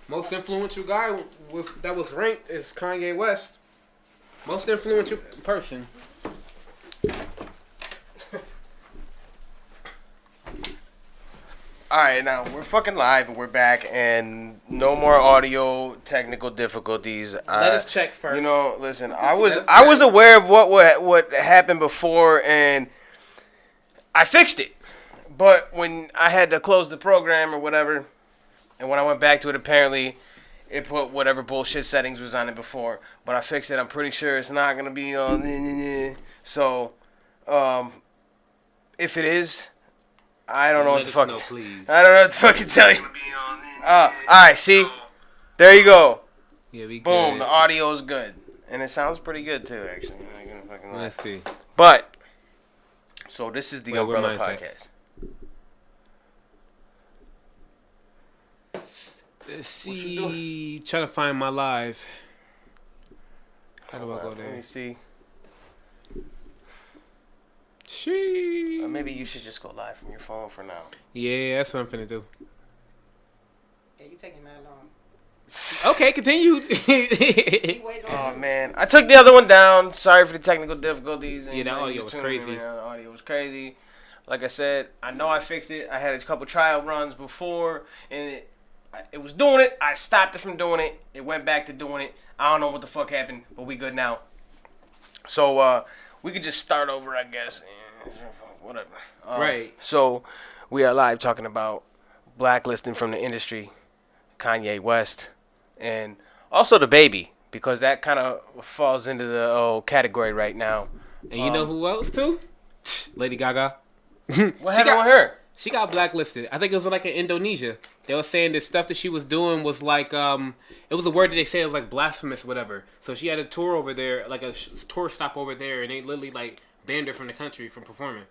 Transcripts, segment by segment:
Most influential guy was ranked is Kanye West. Most influential person. Alright, now we're fucking live and we're back and no more audio technical difficulties. Let us check first. You know, listen, I was aware of what happened before and I fixed it. But when I had to close the program or whatever, and when I went back to it, apparently it put whatever bullshit settings was on it before. But I fixed it. I'm pretty sure it's not gonna be on. So, if it is, I don't know what to fucking. I don't know what to fucking tell you. All right, see, there you go. Yeah, we boom. good. The audio is good, and it sounds pretty good too, actually. I'm not gonna fucking lie. Let's see. But so this is the Umbrella Podcast. Let's see. Trying to find my live. How do I go there? Let me see. Maybe you should just go live from your phone for now. Yeah, that's what I'm finna do. Yeah, you taking that long. Okay, continue. Oh man, I took the other one down. Sorry for the technical difficulties. Yeah, the audio was crazy. The audio was crazy. Like I said, I know I fixed it. I had a couple trial runs before, and it was doing it. I stopped it from doing it. It went back to doing it. I don't know what the fuck happened, but we good now. So we could just start over, I guess. Whatever. Right. So we are live talking about blacklisting from the industry, Kanye West, and also DaBaby, because that kind of falls into the category right now. And you know who else too? Lady Gaga. What happened with her? She got blacklisted. I think it was like in Indonesia. They were saying the stuff that she was doing was like, it was a word that they said was like blasphemous or whatever. So she had a tour over there, like a tour stop over there, and they literally like banned her from the country from performing.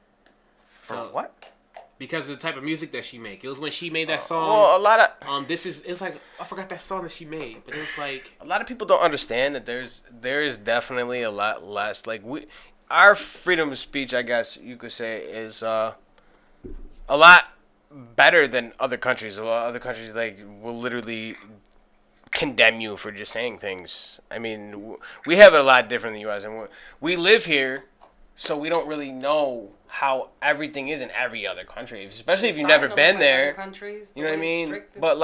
For what? Because of the type of music that she make. It was when she made that song. Well, a lot of it's like I forgot that song that she made, but it was like a lot of people don't understand that there is definitely a lot less our freedom of speech, I guess you could say, is a lot better than other countries. A lot of other countries will literally condemn you for just saying things. I mean, we have it a lot different than the U.S. and we live here, so we don't really know how everything is in every other country, especially if you've never been there. You know what I mean? But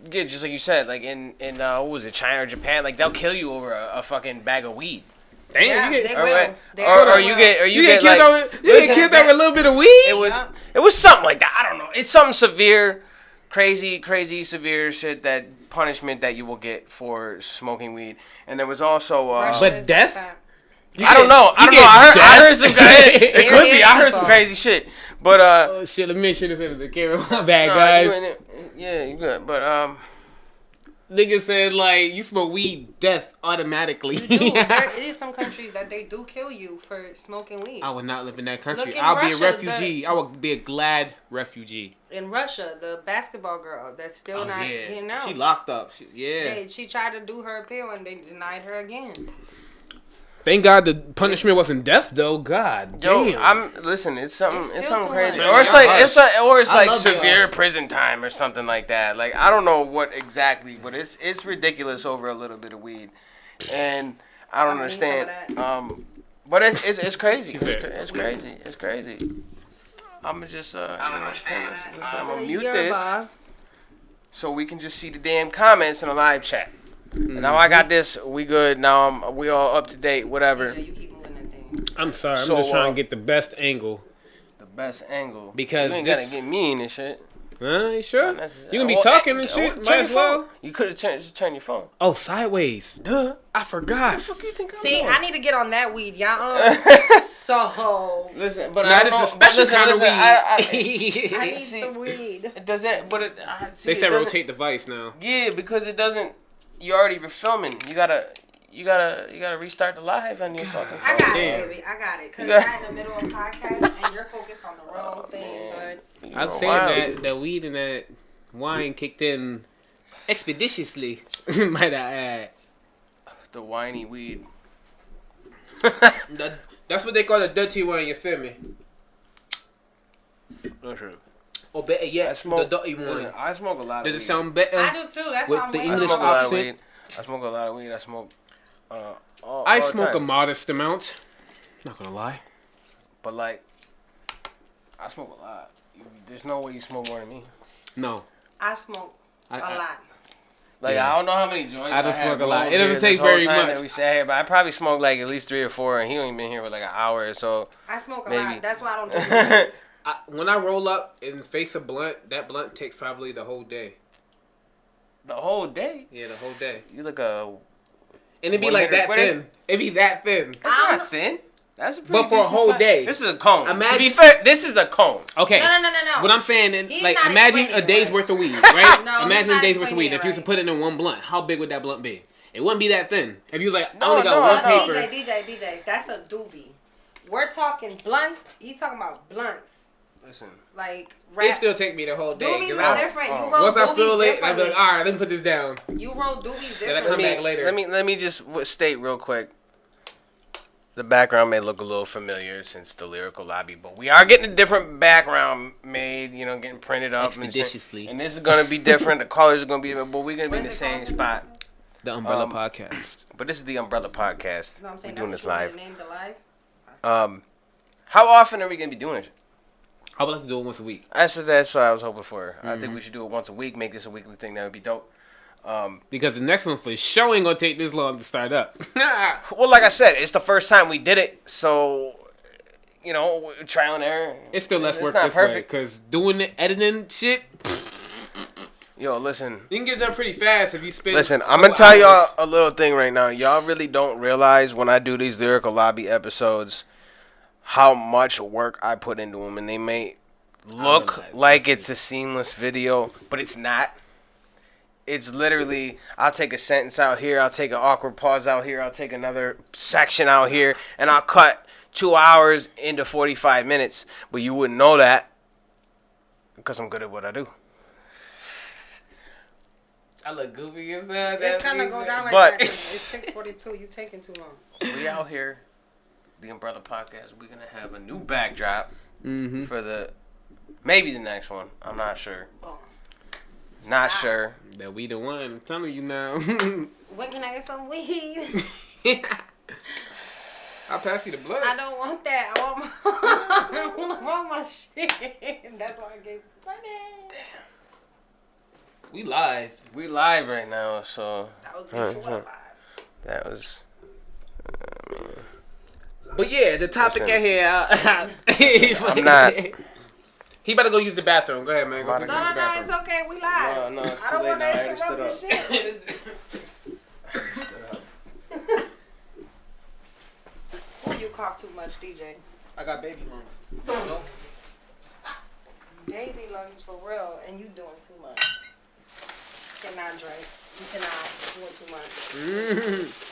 just like you said, like in what was it, China or Japan, like they'll kill you over a fucking bag of weed. Damn, yeah, you get, or you get killed over a little bit of weed. It was something like that. I don't know. It's something severe, crazy, severe shit, that punishment that you will get for smoking weed. And there was also but death. I don't know. I heard some. It could be. I heard some crazy shit. But oh shit! Let me make sure this is the camera. My bad, guys. Yeah, you good. But nigga said you smoke weed, death automatically. You do. There is some countries that they do kill you for smoking weed. I would not live in that country. I'll be a refugee. I would be a glad refugee. In Russia, the basketball girl that's still not getting out. She locked up. She tried to do her appeal and they denied her again. Thank God the punishment wasn't death, though. God damn. Listen. It's something crazy, much. or it's like severe prison time or something like that. Like I don't know what exactly, but it's ridiculous over a little bit of weed, and I don't understand. But it's crazy. It's crazy. It's crazy. I'm just I'm gonna mute this so we can just see the damn comments in the live chat. Mm-hmm. Now I got this. We good. Now we all up to date. Whatever. You keep moving that thing. I'm sorry. I'm just trying to get the best angle. The best angle. Because you ain't gotta get mean and shit. You sure? You gonna be talking and shit? Might as well. You could have turned your phone. Oh, sideways. Duh. I forgot. What the fuck you think I'm See, doing? I need to get on that weed, y'all. So listen, but now this is a special kind of weed. I need some weed. It doesn't. But they said rotate the device now. Yeah, because it doesn't. You already were filming. You gotta restart the live on your fucking phone. I got it, baby. I got it. Cause you're in the middle of a podcast and you're focused on the wrong thing. But I'm saying that weed and that wine kicked in expeditiously. Might I add? The whiny weed. That's what they call a dirty wine. You feel me? Listen. Or better yet, I smoke, the dirty one. I smoke a lot of weed. Does it sound better? I do too. That's with why I'm the waiting. English I smoke a lot of accent? weed. I smoke a lot of weed. I smoke all I the smoke a time. modest amount. Not gonna lie. But like, I smoke a lot. There's no way you smoke more than me. No. I smoke a lot. Like, Yeah. I don't know how many joints I don't have smoke a lot. rolled It doesn't here take this whole very time much. that we sat here, but I probably smoked like at least 3 or 4, and he only been here for like an hour or so. I smoke a Maybe. lot. That's why I don't do this. When I roll up and face a blunt, that blunt takes probably the whole day. The whole day? Yeah, the whole day. You look a... And it'd be One like hitter that quitter? thin. It'd be that thin. That's not thin. That's a pretty But for a decent whole size. day. This is a cone. Imagine- To be fair, this is a cone. Okay. No. What I'm saying, He's like, not imagine a explaining day's it worth of weed, right? No, he's Imagine a not day's worth of explaining weed. it If you was to right. put it in one blunt, how big would that blunt be? It wouldn't be that thin. If you was like, I No, only got no, one no. paper. DJ, that's a doobie. We're talking blunts. He's talking about blunts. Listen. Like, It raps. still take me the whole day. Doobies 'cause are I- different. You oh. roll Once I doobies feel it, I'll be differently. like, all right, let me put this down. You roll doobies Then I differently. come back later. Let me just state real quick. The background may look a little familiar since the lyrical lobby, but we are getting a different background made, you know, getting printed up. Expeditiously. And this is going to be different. The colors are going to be different, but we're going to be in What the is it same called? spot. The Umbrella Podcast. But this is the Umbrella Podcast. No, I'm saying We're doing that's this what you live. named the live. How often are we going to be doing it? I would like to do it once a week. That's what I was hoping for. I think we should do it once a week, make this a weekly thing. That would be dope. Because the next one for sure ain't going to take this long to start up. Well, like I said, it's the first time we did it, so, you know, trial and error. It's still less work not this way. perfect. Because doing the editing shit, Yo, listen. you can get done pretty fast if you spend. Listen, a I'm going to couple tell y'all hours. a little thing right now. Y'all really don't realize when I do these Lyrical Lobby episodes how much work I put into them. And they may look realize, like it's a seamless video, but it's not. It's literally, I'll take a sentence out here, I'll take an awkward pause out here, I'll take another section out here, and I'll cut 2 hours into 45 minutes. But you wouldn't know that because I'm good at what I do. I look goofy as hell. It's gonna go down like But- that. It's 6:42. You taking too long. We out here, the Umbrella Podcast. We're gonna have a new backdrop Mm-hmm. for maybe the next one. I'm not sure. Oh. Not Stop. sure. That we the one. I'm telling you now. When can I get some weed? I'll pass you the blood. I don't want that. I want my shit. That's why I gave money. We live. We live right now, so That was before live. that was. But yeah, the topic Listen. at here. I'm not. He about to go use the bathroom. Go ahead, man. Go About to to the No, it's bathroom. okay. We live. No, it's I too don't late want now. I to already stood interrupt up. the shit. Oh, you cough too much, DJ. I got baby lungs. Nope. Baby lungs for real, and you doing too much. Cannot drink. You cannot doing too much.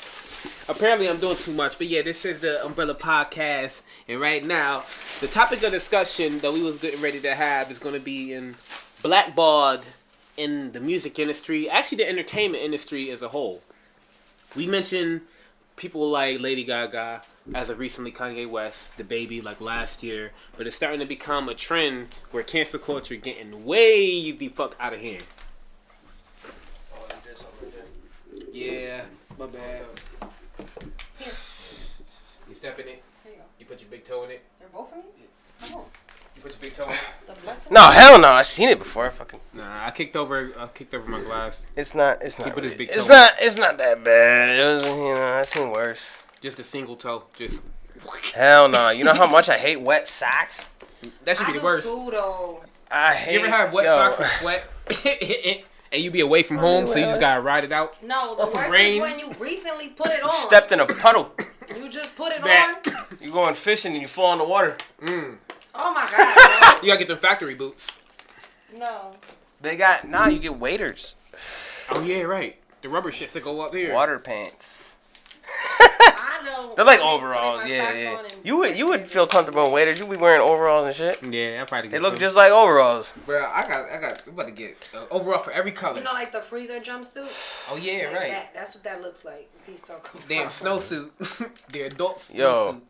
Apparently, I'm doing too much. But yeah, this is the Umbrella Podcast. And right now, the topic of discussion that we was getting ready to have is going to be in blackballed in the music industry. Actually, the entertainment industry as a whole. We mentioned people like Lady Gaga, as of recently Kanye West, DaBaby like last year. But it's starting to become a trend where cancel culture getting way the fuck out of hand. Yeah, my bad. You step in it. Here you go. You put your big toe in it. They're both of me? Come on. You put your big toe in it. The blessing. No, hell no. I seen it before. Fucking. Nah, I kicked over my glass. It's not. He put his big It's toe not. It's not that bad. It was, I've seen worse. Just a single toe. Just Hell no. You know how much I hate wet socks. that should I be the do worst. too, though. I hate. You ever have wet yo, socks from sweat, and you be away from home, so you just gotta ride it out? No, the Or from worst rain. is when you recently put it on. Stepped in a puddle. You just put it Back. on. You going fishing and you fall in the water. Oh my god. You gotta get them factory boots. No. They got you get waders, Oh yeah, right. The rubber shits that go up there. water pants. I know. They're like I ain't overalls. putting my socks Yeah. on and- You would feel comfortable in waders. You be wearing overalls and shit. Yeah, I probably. They look just like overalls. Bro, I got. I'm about to get overall for every color. You know, like the freezer jumpsuit. Oh yeah, Like right. That's what that looks like. He's talking about. Damn snowsuit. The adult Yo.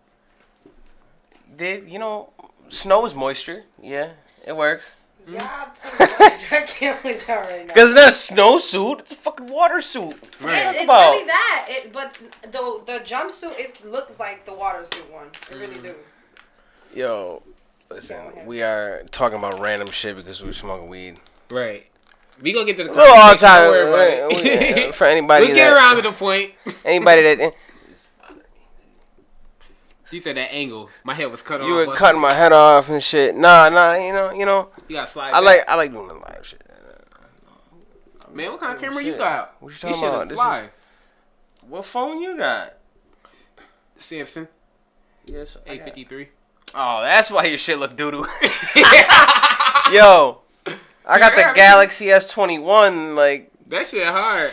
snowsuit. Snow is moisture. Yeah, it works. Y'all too much. I can't with y'all right now. Because it's not a snowsuit. It's a fucking water suit. Right. It's really that. But the jumpsuit looks like the water suit one. It really do. Yo, listen, we are talking about random shit because we're smoking weed. Right. We gonna get to the We'll all conversation. time. Don't worry about it. For anybody We'll get around to the point. Anybody that... You said that angle. My head was cut off. You were cutting my head off and shit. Nah, you know. You gotta slide I back. like doing the live shit. Man, what kind of camera you got? What you This talking shit about? look This fly. What phone you got? Samsung Yes, A53. Oh, that's why your shit look doo-doo. Yo, I got the Galaxy S21. Like That shit hard.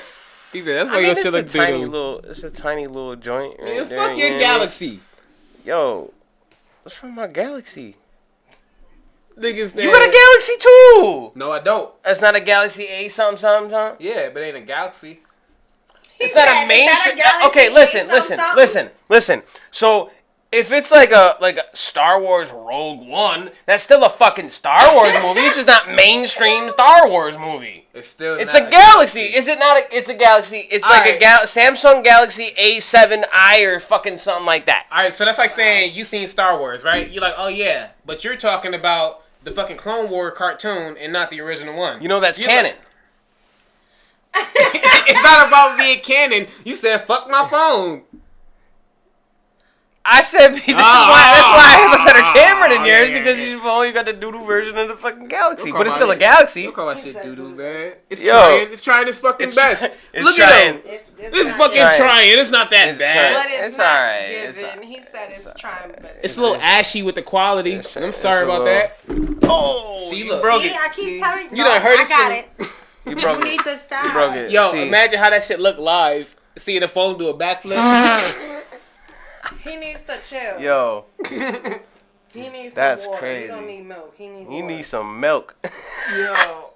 He said, that's why I mean, your it's shit a look tiny doo-doo. little. It's a tiny little joint. Right Man, there, fuck you your know what I mean? Galaxy. Yo, what's wrong with my Galaxy? Niggas You got a Galaxy too. No, I don't. That's not a Galaxy A something. Yeah, but it ain't a Galaxy. It's not a mainstream. Okay, listen. So if it's like a Star Wars Rogue One, that's still a fucking Star Wars movie. It's just not mainstream Star Wars movie. It's still. It's not a Galaxy. Is it not? It's a Galaxy. It's All like right. a Samsung Galaxy A7i or fucking something like that. All right, so that's like saying you seen Star Wars, right? You're like, oh yeah, but you're talking about the fucking Clone War cartoon and not the original one. You know that's You're canon. It's not about being canon. You said fuck my phone. I said that's why I have a better camera than yours yeah, because yeah. you've only got the doodle version of the fucking Galaxy, Don't but call it's my still a name. Galaxy. Don't call that shit doo-doo, man. It's Yo. trying. It's trying its fucking best. It's Look trying. at him. It's It's not fucking given. trying. It's not that It's bad. But it's, It's not alright. given. It's alright. He said it's trying, but It's a little ashy with the quality. It's- I'm it's sorry a about little- that. Oh, See, you look. broke See, it. I keep telling you. You done heard I it got from- it. You broke You it. need to stop. You broke it. Yo, See. imagine how that shit look live. Seeing the phone do a backflip. He needs to chill. Yo, He needs That's some water. crazy. He don't need milk. He needs you water. need some milk. Yo,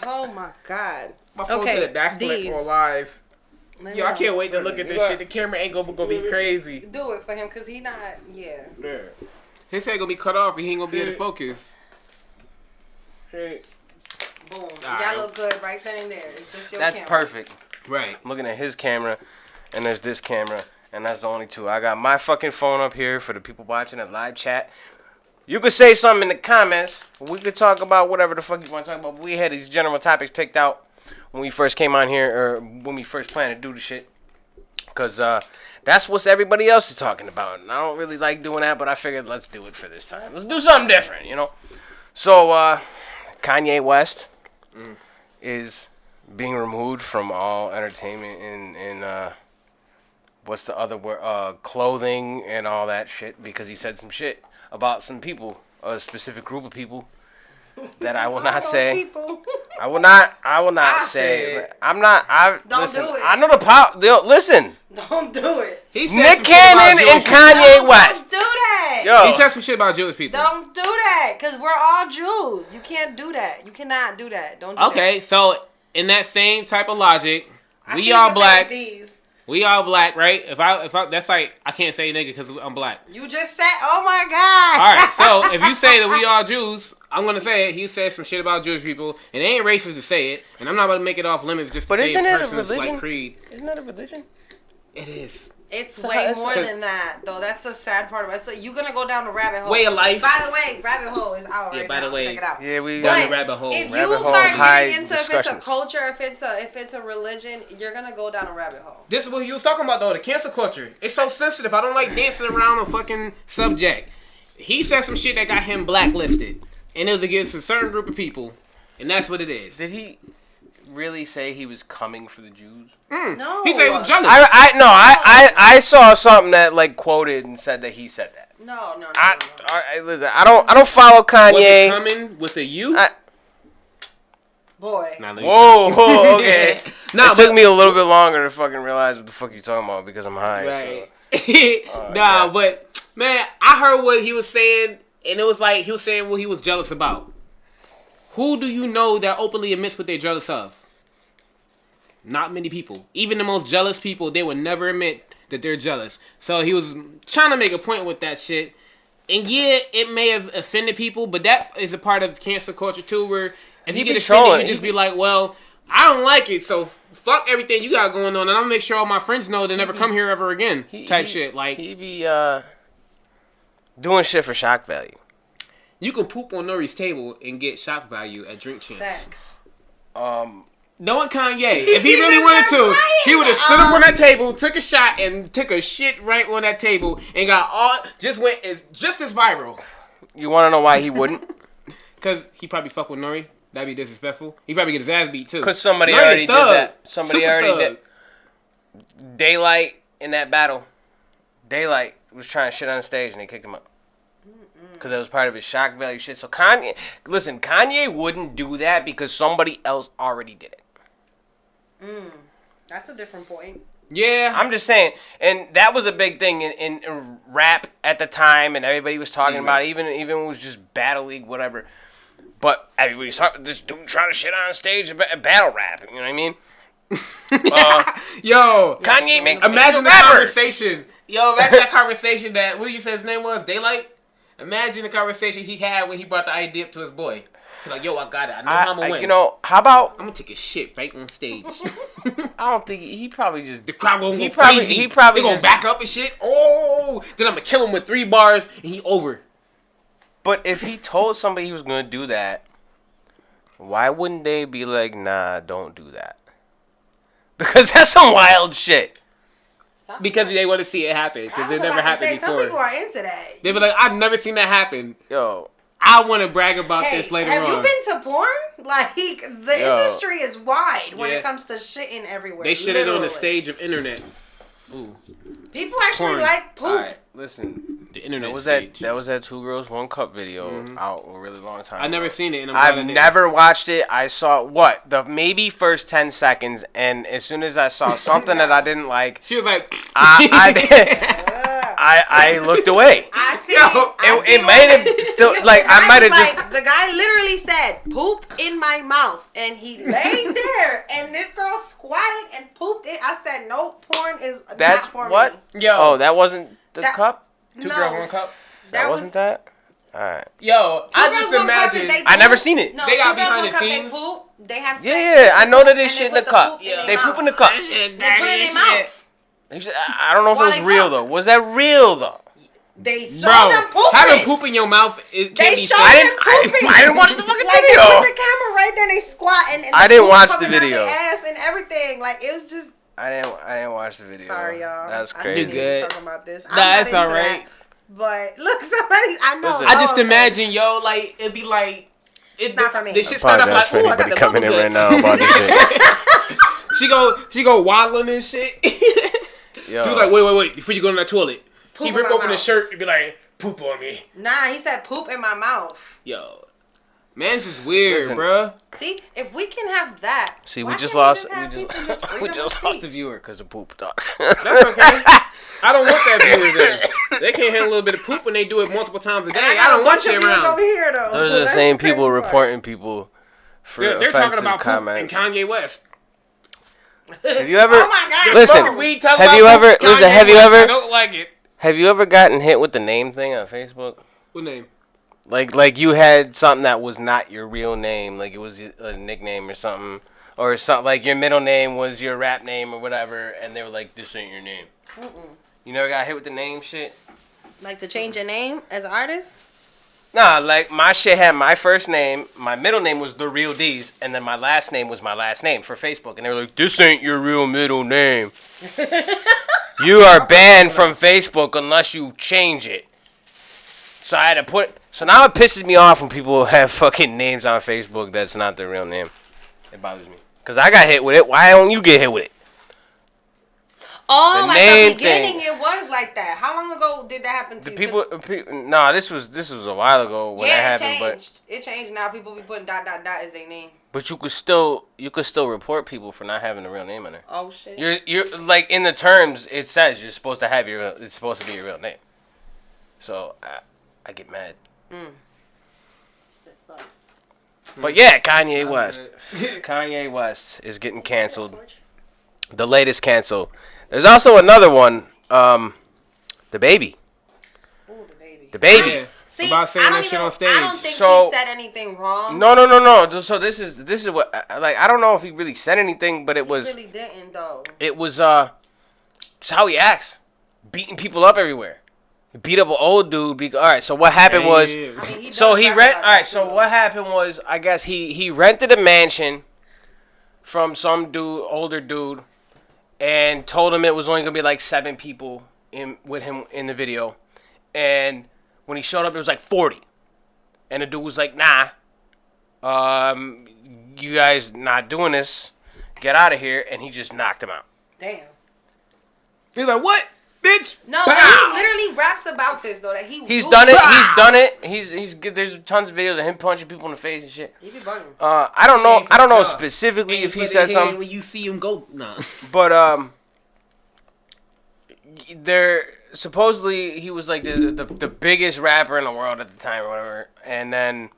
Oh my god. my phone Okay, did a backflip these. on live. Let Yo, me I can't wait to look at this You shit. The camera angle gonna be crazy. do it for him because he not. Yeah. His head gonna be cut off and he ain't gonna be able to focus. Boom. Alright. Y'all look good right then and there. It's just your That's camera. perfect. Right. I'm looking at his camera, and there's this camera, and that's the only two. I got my fucking phone up here for the people watching at live chat. You could say something in the comments. We could talk about whatever the fuck you want to talk about. We had these general topics picked out when we first came on here, or when we first planned to do the shit. Because that's what everybody else is talking about. And I don't really like doing that, but I figured let's do it for this time. Let's do something different, you know? So, Kanye West is being removed from all entertainment and what's the other word? Clothing and all that shit because he said some shit about some people, a specific group of people that I will not Those say. people. I will not I say. said- I'm not. Don't Listen. do it. I know the pop. Listen. Don't do it. He said Nick some shit about Cannon Jewish and people. Kanye West. Don't do that. Yo. He said some shit about Jewish people. Don't do that, cause we're all Jews. You can't do that. You cannot do that. Don't do that. Okay, so in that same type of logic, I we see all your black. face, D's. We all black, right? If I that's like I can't say nigga because I'm black. You just said, oh my god. All right, so if you say that we all Jews, I'm gonna say it. He said some shit about Jewish people, and it ain't racist to say it, and I'm not about to make it off limits just to But say isn't a it a person's religion? like creed. Isn't that a religion? It is. It's So way that's- more than that, though. That's the sad part of it. So you're gonna go down the rabbit hole. Way of life. By the way, rabbit hole is out Yeah, right by now. the way, Check it out. Yeah, we. Down But the rabbit hole. If Rabbit you hole, start high getting into if it's a discussions. culture, if it's a religion, you're gonna go down a rabbit hole. This is what you was talking about though, the cancel culture. It's so sensitive. I don't like dancing around a fucking subject. He said some shit that got him blacklisted, and it was against a certain group of people, and that's what it is. Did he really say he was coming for the Jews? No. He said he was jealous. I saw something that like quoted and said that he said that. No. Listen, I don't follow was it Kanye. coming with a U? Boy. Nah, let me Whoa, okay. Nah, It took me a little bit longer to fucking realize what the fuck you're talking about because I'm high. Right. So. Nah, but man, I heard what he was saying, and it was like he was saying what he was jealous about. Who do you know that openly admits what they're jealous of? Not many people. Even the most jealous people, they would never admit that they're jealous. So he was trying to make a point with that shit. And yeah, it may have offended people, but that is a part of cancel culture too, where if you get offended, trolling. you just be like, well, I don't like it, so fuck everything you got going on, and I'm gonna make sure all my friends know they never come here ever again. Shit. Like, he be doing shit for shock value. you can poop on Nori's table and get shock value at Drink Champs. Facts. Knowing Kanye, if he really wanted to, he would have stood up on that table, took a shot, and took a shit right on that table, and went just as viral. You want to know why he wouldn't? Cause he probably fuck with Nori. That'd be disrespectful. He probably get his ass beat too. Because somebody Nori already did thug. that. Somebody Super already thug. did. Daylight in that battle. Daylight was trying to shit on the stage and they kicked him up. Because that was part of his shock value shit. So Kanye wouldn't do that because somebody else already did it. That's a different point. Yeah, I'm just saying, and that was a big thing in rap at the time, and everybody was talking about it, even when it was just Battle League, whatever. But everybody's talking, this dude trying to shit on stage about battle rap, you know what I mean? Yo, Kanye imagine the conversation. Yo, imagine that conversation that, what you said his name was? Daylight? Imagine the conversation he had when he brought the idea up to his boy. He's like, yo, I got it. I know how I'm going to win. You know, how about... I'm going to take a shit right on stage. I don't think... He probably just... The crowd going to go probably, crazy. He probably They going to back up and shit. Oh! Then I'm going to kill him with 3 bars and he over. But if he told somebody he was going to do that, why wouldn't they be like, nah, don't do that? Because that's some wild shit. Because they want to see it happen. Because it never happened before. Some people are into that. They be like, I've never seen that happen. Yo... I want to brag about this later on. Have you been to porn? Like, the industry is wide when it comes to shitting everywhere. They shit it on the stage of internet. Ooh. People actually like poop. All right, listen. The internet stage. That was that 2 Girls 1 Cup video out a really long time I ago. never seen it. And I've never watched it. I saw, the maybe first 10 seconds, and as soon as I saw something that I didn't like... She was like... I looked away. I see. It might have still I might have just. The guy literally said "poop in my mouth," and he laid there, and this girl squatted and pooped it. I said, "No, porn is not for me." Yo. Oh, that wasn't the cup. 2 Girls 1 Cup. That wasn't that. All right. Yo, I just imagine. I never seen it. No, they got 2 Girls, behind 1 the Cup, scenes. They poop. They have sex. Yeah, I know that they shit in the cup. They poop in the cup. They put it in their mouth. I don't know if it was real though. Was that real though? They showed them pooping. Having poop in your mouth can't be fake. I didn't watch the fucking like, video. They put the camera right there and they squat and I didn't watch the video. Ass and everything. Like, it was just. I didn't watch the video. Sorry, y'all. That's I crazy. didn't even talk about this. Nah, that's all right. But look, I know. Listen, I just imagine, yo, like it'd be like it's not for me. This shit start off like, ooh, I got the coming in bubble right guts. now about this shit. She go waddling and shit. Yo. Dude, like, wait, before you go in that toilet. Poop He in rip my open mouth. the shirt and be like, poop on me. Nah, he said poop in my mouth. Yo. Man's is weird, Listen. bruh. See, if we can have that. See, why we just can't lost. have We people just freedom of lost a speech? viewer because of poop talk. That's okay. I don't want that viewer there. They can't handle a little bit of poop when they do it multiple times a day. And I got don't a want bunch of you viewers around. over here, though. Those are the That's same the crazy people part. reporting people for They're talking offensive about comments. poop and Kanye West. Have you ever? Oh my God! Listen, We talk have about you poop, ever? Kanye Listen, have you West. I ever? don't like it. Have you ever gotten hit with the name thing on Facebook? What name? Like you had something that was not your real name, like it was a nickname or something, or something like your middle name was your rap name or whatever, and they were like, "This ain't your name." You never got hit with the name shit? Like to change your name as an artist? Nah, like my shit had my first name, my middle name was TheREALDeeZ, and then my last name was my last name for Facebook, and they were like, "This ain't your real middle name. You are banned from Facebook unless you change it." So I had to put. So now it pisses me off when people have fucking names on Facebook that's not their real name. It bothers me. Because I got hit with it. Why don't you get hit with it? Oh, The like name the beginning, thing. it was like that. How long ago did that happen to The you? people, nah, this was a while ago when Yeah, that happened. it changed. It changed now. People be putting ... as their name. But you could still report people for not having a real name on there. Oh shit. You're like in the terms it says you're supposed to have it's supposed to be your real name. So I get mad. That sucks. But yeah, Kanye West. Kanye West is getting canceled. The latest cancel. There's also another one, DaBaby. Ooh, DaBaby. DaBaby. Yeah. See, About saying I don't that shit even- on stage. I don't think So- he said anything wrong. No. So this is what like I don't know if he really said anything, but it He was really didn't though. just how he acts, beating people up everywhere. He beat up an old dude. All right, so what happened was, Yeah. I mean, he so does he rap rent. about All right, that, so too. what happened was, I guess he rented a mansion from some dude, older dude, and told him it was only gonna be like 7 people in with him in the video, and when he showed up, it was like 40, and the dude was like, "Nah, you guys not doing this. Get out of here," and he just knocked him out. Damn. He's like, what, bitch? No, Pow! he literally raps about this though. That He's do done it. He's done it. He's there's tons of videos of him punching people in the face and shit. He be bugging. I don't know. Ain't for I don't the know job. specifically Ain't if for he the said head something, when you see him go. Nah. but there supposedly he was like the biggest rapper in the world at the time or whatever, and then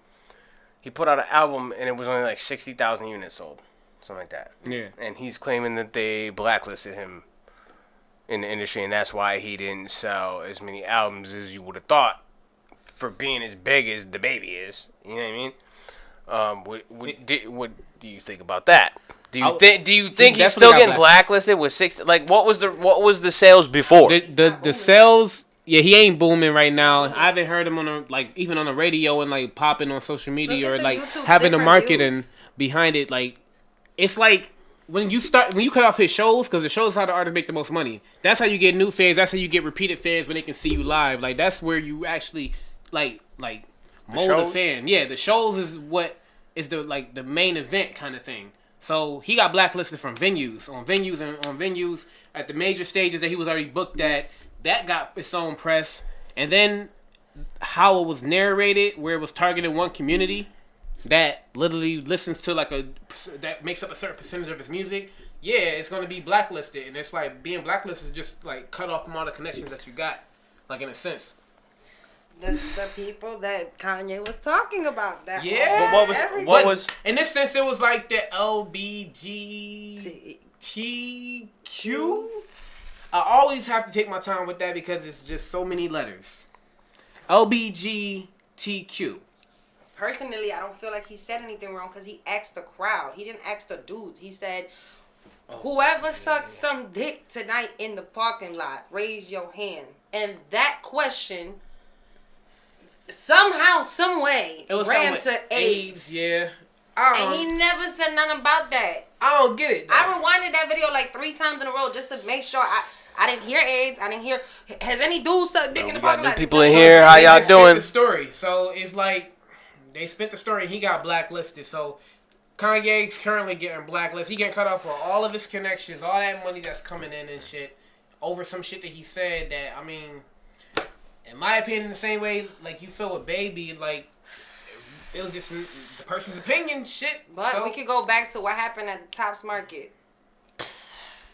he put out an album and it was only like 60,000 units sold, something like that. Yeah. And he's claiming that they blacklisted him in the industry, and that's why he didn't sell as many albums as you would have thought for being as big as DaBaby is. You know what I mean? What do you think about that? Do you think he's still definitely getting got blacklisted with 60? Like, what was the sales before? The sales. Yeah, he ain't booming right now. I haven't heard him on even on the radio and like popping on social media Look or at the like YouTube having the different marketing views. behind it. Like, it's like when you cut off his shows, because the shows how the artists make the most money. That's how you get new fans. That's how you get repeated fans when they can see you live. Like, that's where you actually like mold a shows? fan. Yeah, the shows is what is the main event kind of thing. So he got blacklisted from venues at the major stages that he was already booked at. That got its own press, and then how it was narrated, where it was targeting one community that literally listens to that makes up a certain percentage of his music. Yeah, it's gonna be blacklisted, and it's like being blacklisted is just like cut off from all the connections that you got, like in a sense. That's the people that Kanye was talking about. That Yeah. But what was in this sense? It was like the LBGTQ. I always have to take my time with that because it's just so many letters. LBGTQ. Personally, I don't feel like he said anything wrong because he asked the crowd. He didn't ask the dudes. He said, whoever sucked some dick tonight in the parking lot, raise your hand. And that question, somehow, some way, It was ran something to with AIDS. Yeah. And he never said nothing about that. I don't get it. Though. I rewinded that video like 3 times in a row just to make sure I didn't hear AIDS. I didn't hear. Has any dude sucked dick in the we got parking new lot? people in here. How They y'all just spent doing? The story. So it's like they spent the story. He got blacklisted. So Kanye's currently getting blacklisted. He getting cut off for all of his connections, all that money that's coming in and shit over some shit that he said. That I mean, in my opinion, the same way like you feel with Baby, like it was just the person's opinion, shit. But So, we could go back to what happened at the Tops Market.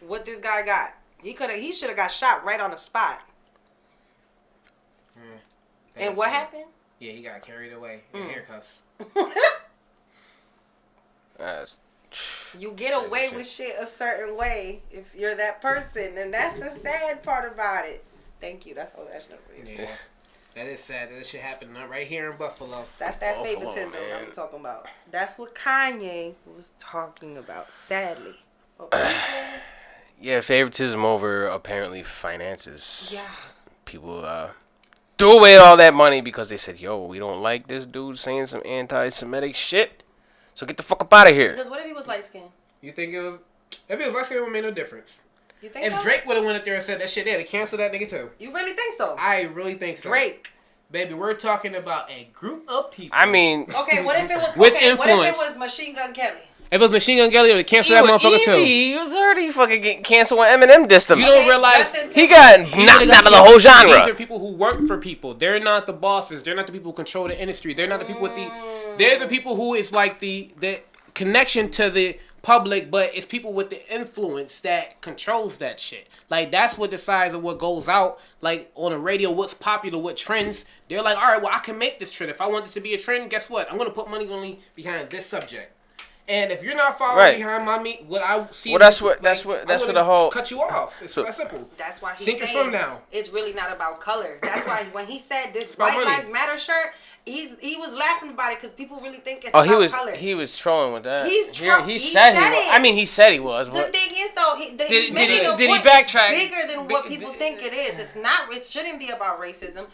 What this guy got. He should have got shot right on the spot. And what happened? Yeah, he got carried away in handcuffs. You get away with shit a certain way if you're that person, and that's the sad part about it. Thank you. That's all that's not for you. Yeah, that is sad. That shit happened right here in Buffalo. That's that Buffalo, favoritism man. I'm talking about. That's what Kanye was talking about. Sadly. Yeah, favoritism over apparently finances. Yeah. People threw away all that money because they said, "Yo, we don't like this dude saying some anti-Semitic shit, so get the fuck up out of here." Because what if he was light skinned? You think it was? If it was light skin, it would make no difference. You think If so? Drake would have went up there and said that shit, they'd have canceled that nigga too. You really think so? I really think so. Drake. Baby, we're talking about a group of people. I mean, Okay, what if it was With What if influence. it was Machine Gun Kelly? if it was Machine Gun Kelly, they would have canceled that he was motherfucker too. easy. He was already fucking getting canceled when Eminem dissed him. You don't Okay, realize Justin He Timberlake. got knocked out of the whole These are genre. people who work for people. They're not the bosses. They're not the people who control the industry. They're not the people with the. They're the people who is like the connection to the public, but it's people with the influence that controls that shit. Like that's what decides on what goes out. Like on the radio, what's popular, what trends. They're like, all right, well, I can make this trend. If I want this to be a trend, guess what? I'm gonna put money only behind this subject. And if you're not following Right. behind my what I see, Well, that's what the whole cut you off. It's that simple. That's why he's Sink or saying swim now. it's really not about color. That's why when he said this about White money. Lives Matter shirt, he was laughing about it because people really think it's about color. He was trolling with that. He said he said was. it. I mean, he said he was. The But thing is, though, he's he making a point backtrack? bigger than what people think it is. It's not. It shouldn't be about racism.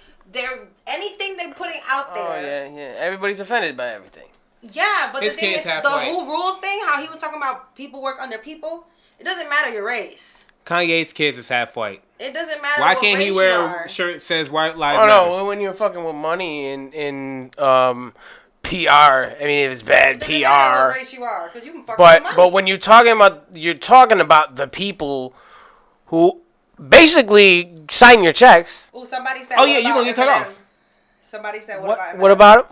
Anything they're putting out there. oh yeah. Everybody's offended by everything. Yeah, but His the thing kid's is, the half white. who rules thing, how he was talking about people work under people, it doesn't matter your race. Kanye's kids is half white. It doesn't matter Why what can't he race wear you a are. shirt that says White Lives Oh Matter? no, when you're fucking with money in PR, I mean, if it's bad It doesn't matter what PR. race you are, because you can fuck with money. But when you're talking about the people who basically sign your checks. Ooh, somebody said. Oh, what yeah, you about gonna get cut Eminem? off. Somebody said, What what about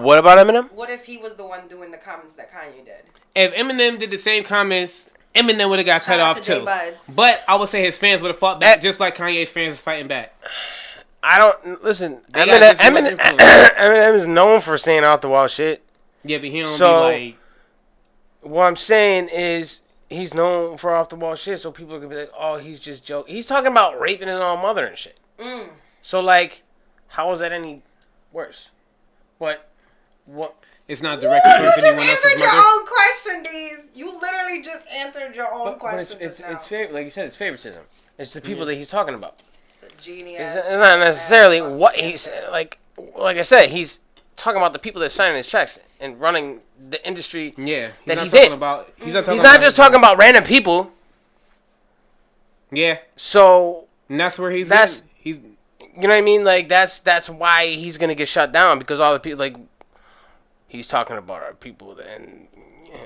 what about Eminem? What if he was the one doing the comments that Kanye did? If Eminem did the same comments, Eminem would have got cut Shout out off to too. DaBaby. But I would say his fans would have fought back, just like Kanye's fans is fighting back. I don't listen. They got just as much influence. Eminem is known for saying out the wall shit. Yeah, but he don't So- be like. What I'm saying is he's known for off the wall shit, so people can be like, "Oh, he's just joking." He's talking about raping his own mother and shit. So like, how is that any worse? But what? It's not directed You towards just anyone else's answered your mother. own question, Deez. You literally just answered your own question it's just now. like you said, it's favoritism. It's the people that he's talking about. It's a genius. It's not necessarily what he's like I said. He's talking about the people that signing his checks and running the industry. Yeah, that not he's talking in. about. He's not talking He's about not just talking about random people. Yeah, So and that's where he's. That's- in. He's. you know what I mean? Like that's why he's gonna get shut down, because all the people like he's talking about our people. And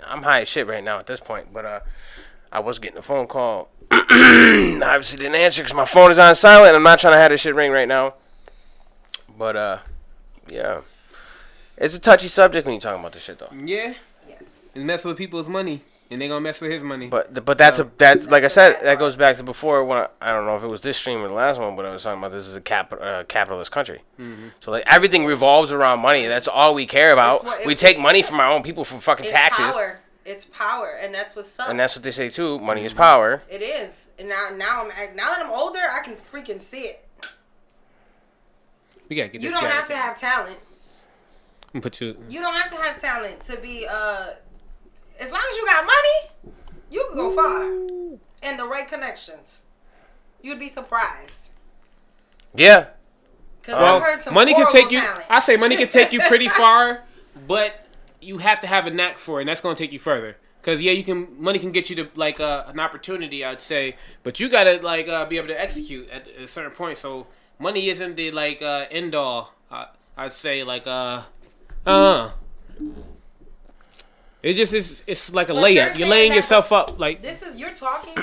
I'm high as shit right now at this point, but I was getting a phone call. I obviously didn't answer because my phone is on silent. I'm not trying to have this shit ring right now. But yeah, it's a touchy subject when you're talking about this shit though. Yeah. Yes. It's messing with people's money, and they gonna mess with his money. But that's like I said, that goes back to before when I don't know if it was this stream or the last one, but I was talking about this is a capitalist country. Mm-hmm. So like everything revolves around money. That's all we care about. We take money from our own people for fucking It's taxes. power. It's power, and that's what sucks. And that's what they say too. Money is power. It is. And now that I'm older, I can freaking see it. We gotta get You this don't guy. have to have talent. Put you. You don't have to have talent to be as long as you got money, you can go far. And the right connections. You'd be surprised. Yeah. Cause I've heard some money can horrible take you. talent. I say money can take you pretty far, but you have to have a knack for it, and that's gonna take you further. Cause yeah, money can get you to like an opportunity, I'd say, but you gotta like be able to execute at a certain point. So money isn't the like end all. I'd say like it just is. It's like a But you're layup. You're saying laying that- yourself up like. You're talking.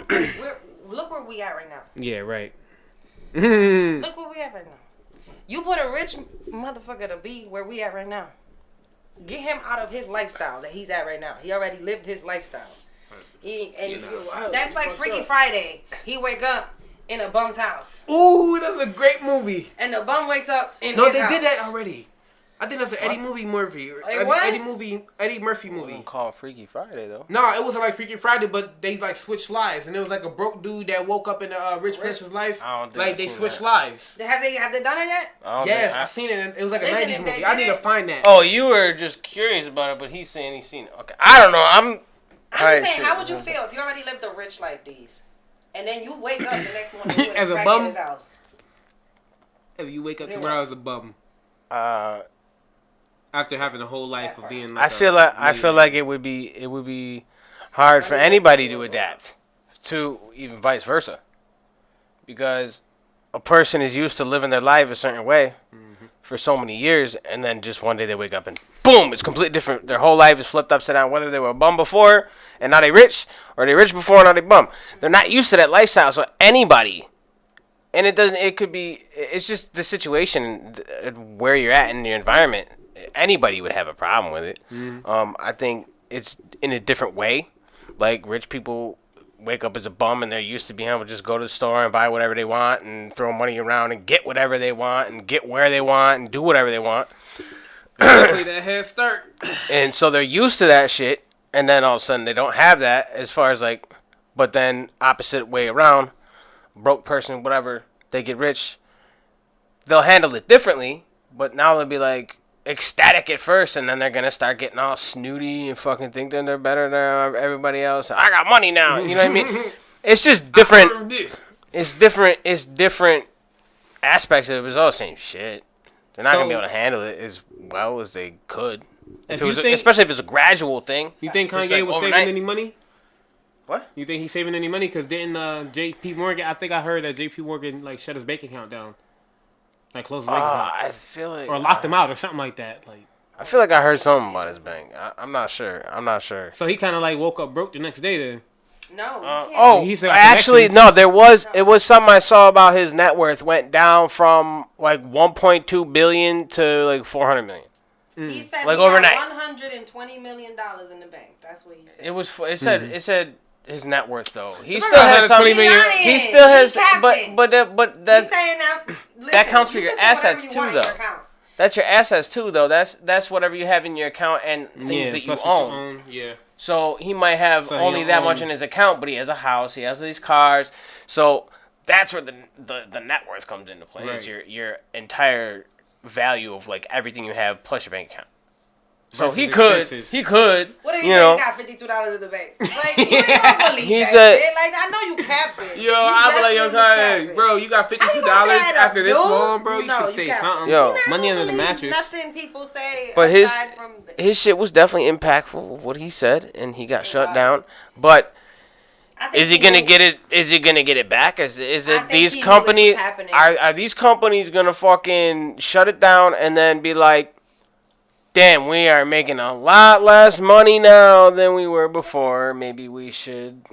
Look where we at right now. Yeah, right. Look where we at right now. You put a rich motherfucker to be where we at right now. Get him out of his lifestyle that he's at right now. He already lived his lifestyle. That's like Freaky Friday. He wake up in a bum's house. Ooh, that's a great movie. And the bum wakes up in No, his they house. did that already. I think that's an Eddie Murphy. It was? Eddie Murphy movie. Wouldn't call it Freaky Friday though. No, it wasn't like Freaky Friday, but they like switched lives, and it was like a broke dude that woke up in a rich person's life. I don't think Like I've they seen switched that. lives. Have they done it yet? Yes, I seen it. And it was like a Listen, 90s if they movie. I did need to it- find that. Oh, you were just curious about it, but he's saying he's seen it. Okay, I don't know. I'm just saying, how would you feel if you already lived a rich life, D's, and then you wake up the next morning As a crack bum? in his house? If you wake up to where I was a bum I after having a whole life of being like feel like it would be hard for anybody to adapt to, even vice versa, because a person is used to living their life a certain way for so many years, and then just one day they wake up and boom, it's completely different. Their whole life is flipped upside down, whether they were a bum before and now they rich, or they rich before and now they bum. They're not used to that lifestyle, so anybody, and it's just the situation where you're at in your environment. Anybody would have a problem with it. I think it's in a different way. Like, rich people wake up as a bum and they're used to being able to just go to the store and buy whatever they want and throw money around and get whatever they want and get where they want and do whatever they want. Definitely that head start. And so they're used to that shit. and then all of a sudden they don't have that as far as like, but then opposite way around, broke person, whatever, they get rich, they'll handle it differently, but now they'll be like ecstatic at first, and then they're gonna start getting all snooty and fucking think that they're better than everybody else. I got money now, you know what I mean? It's just different. It's different. It's different aspects of it. It's all the same shit. They're not gonna be able to handle it as well as they could. Especially if it's a gradual thing. You think Kanye like was overnight. saving any money? What? You think he's saving any money? Because didn't J.P. Morgan? I think I heard that J.P. Morgan like shut his bank account down, like closed his bank account, I feel like, or locked him out, or something like that. Like, I feel like I heard something about his bank. I'm not sure. So he kind of like woke up broke the next day then. No. He said actually, no. There was it was something I saw about his net worth went down from like 1.2 billion to like 400 million. He said like he overnight. had $120 million in the bank. That's what he said. It said his net worth though. He Still still has has $20 million. He still has, but that He's saying that. Listen, that counts for you your can say assets whatever you too, want in though. your account. That's your assets too, though. That's whatever you have in your account and things that you plus own. Yeah. So he might have So only he'll that own- much in his account, but he has a house, he has these cars. So that's where the net worth comes into play. Right. Is your entire value of like everything you have plus your bank account. So Versus he could, expenses. What if he you said know. he got $52 in the bank? Like, you ain't gonna believe He that said- shit. Like, I know you capping. Yo, I be like, yo, definitely Kanye, bro, you got $52 How you gonna say that after this news? long, bro? You No, should you say capping. something. Yo. You Money don't under the believe mattress. Nothing people say. But aside from his shit was definitely impactful. What he said, and he got It shut was. down. But I think is he gonna get it? Is he gonna get it back? Is I it think these he knew this companies? was happening. Are these companies gonna fucking shut it down and then be like, "Damn, we are making a lot less money now than we were before. Maybe we should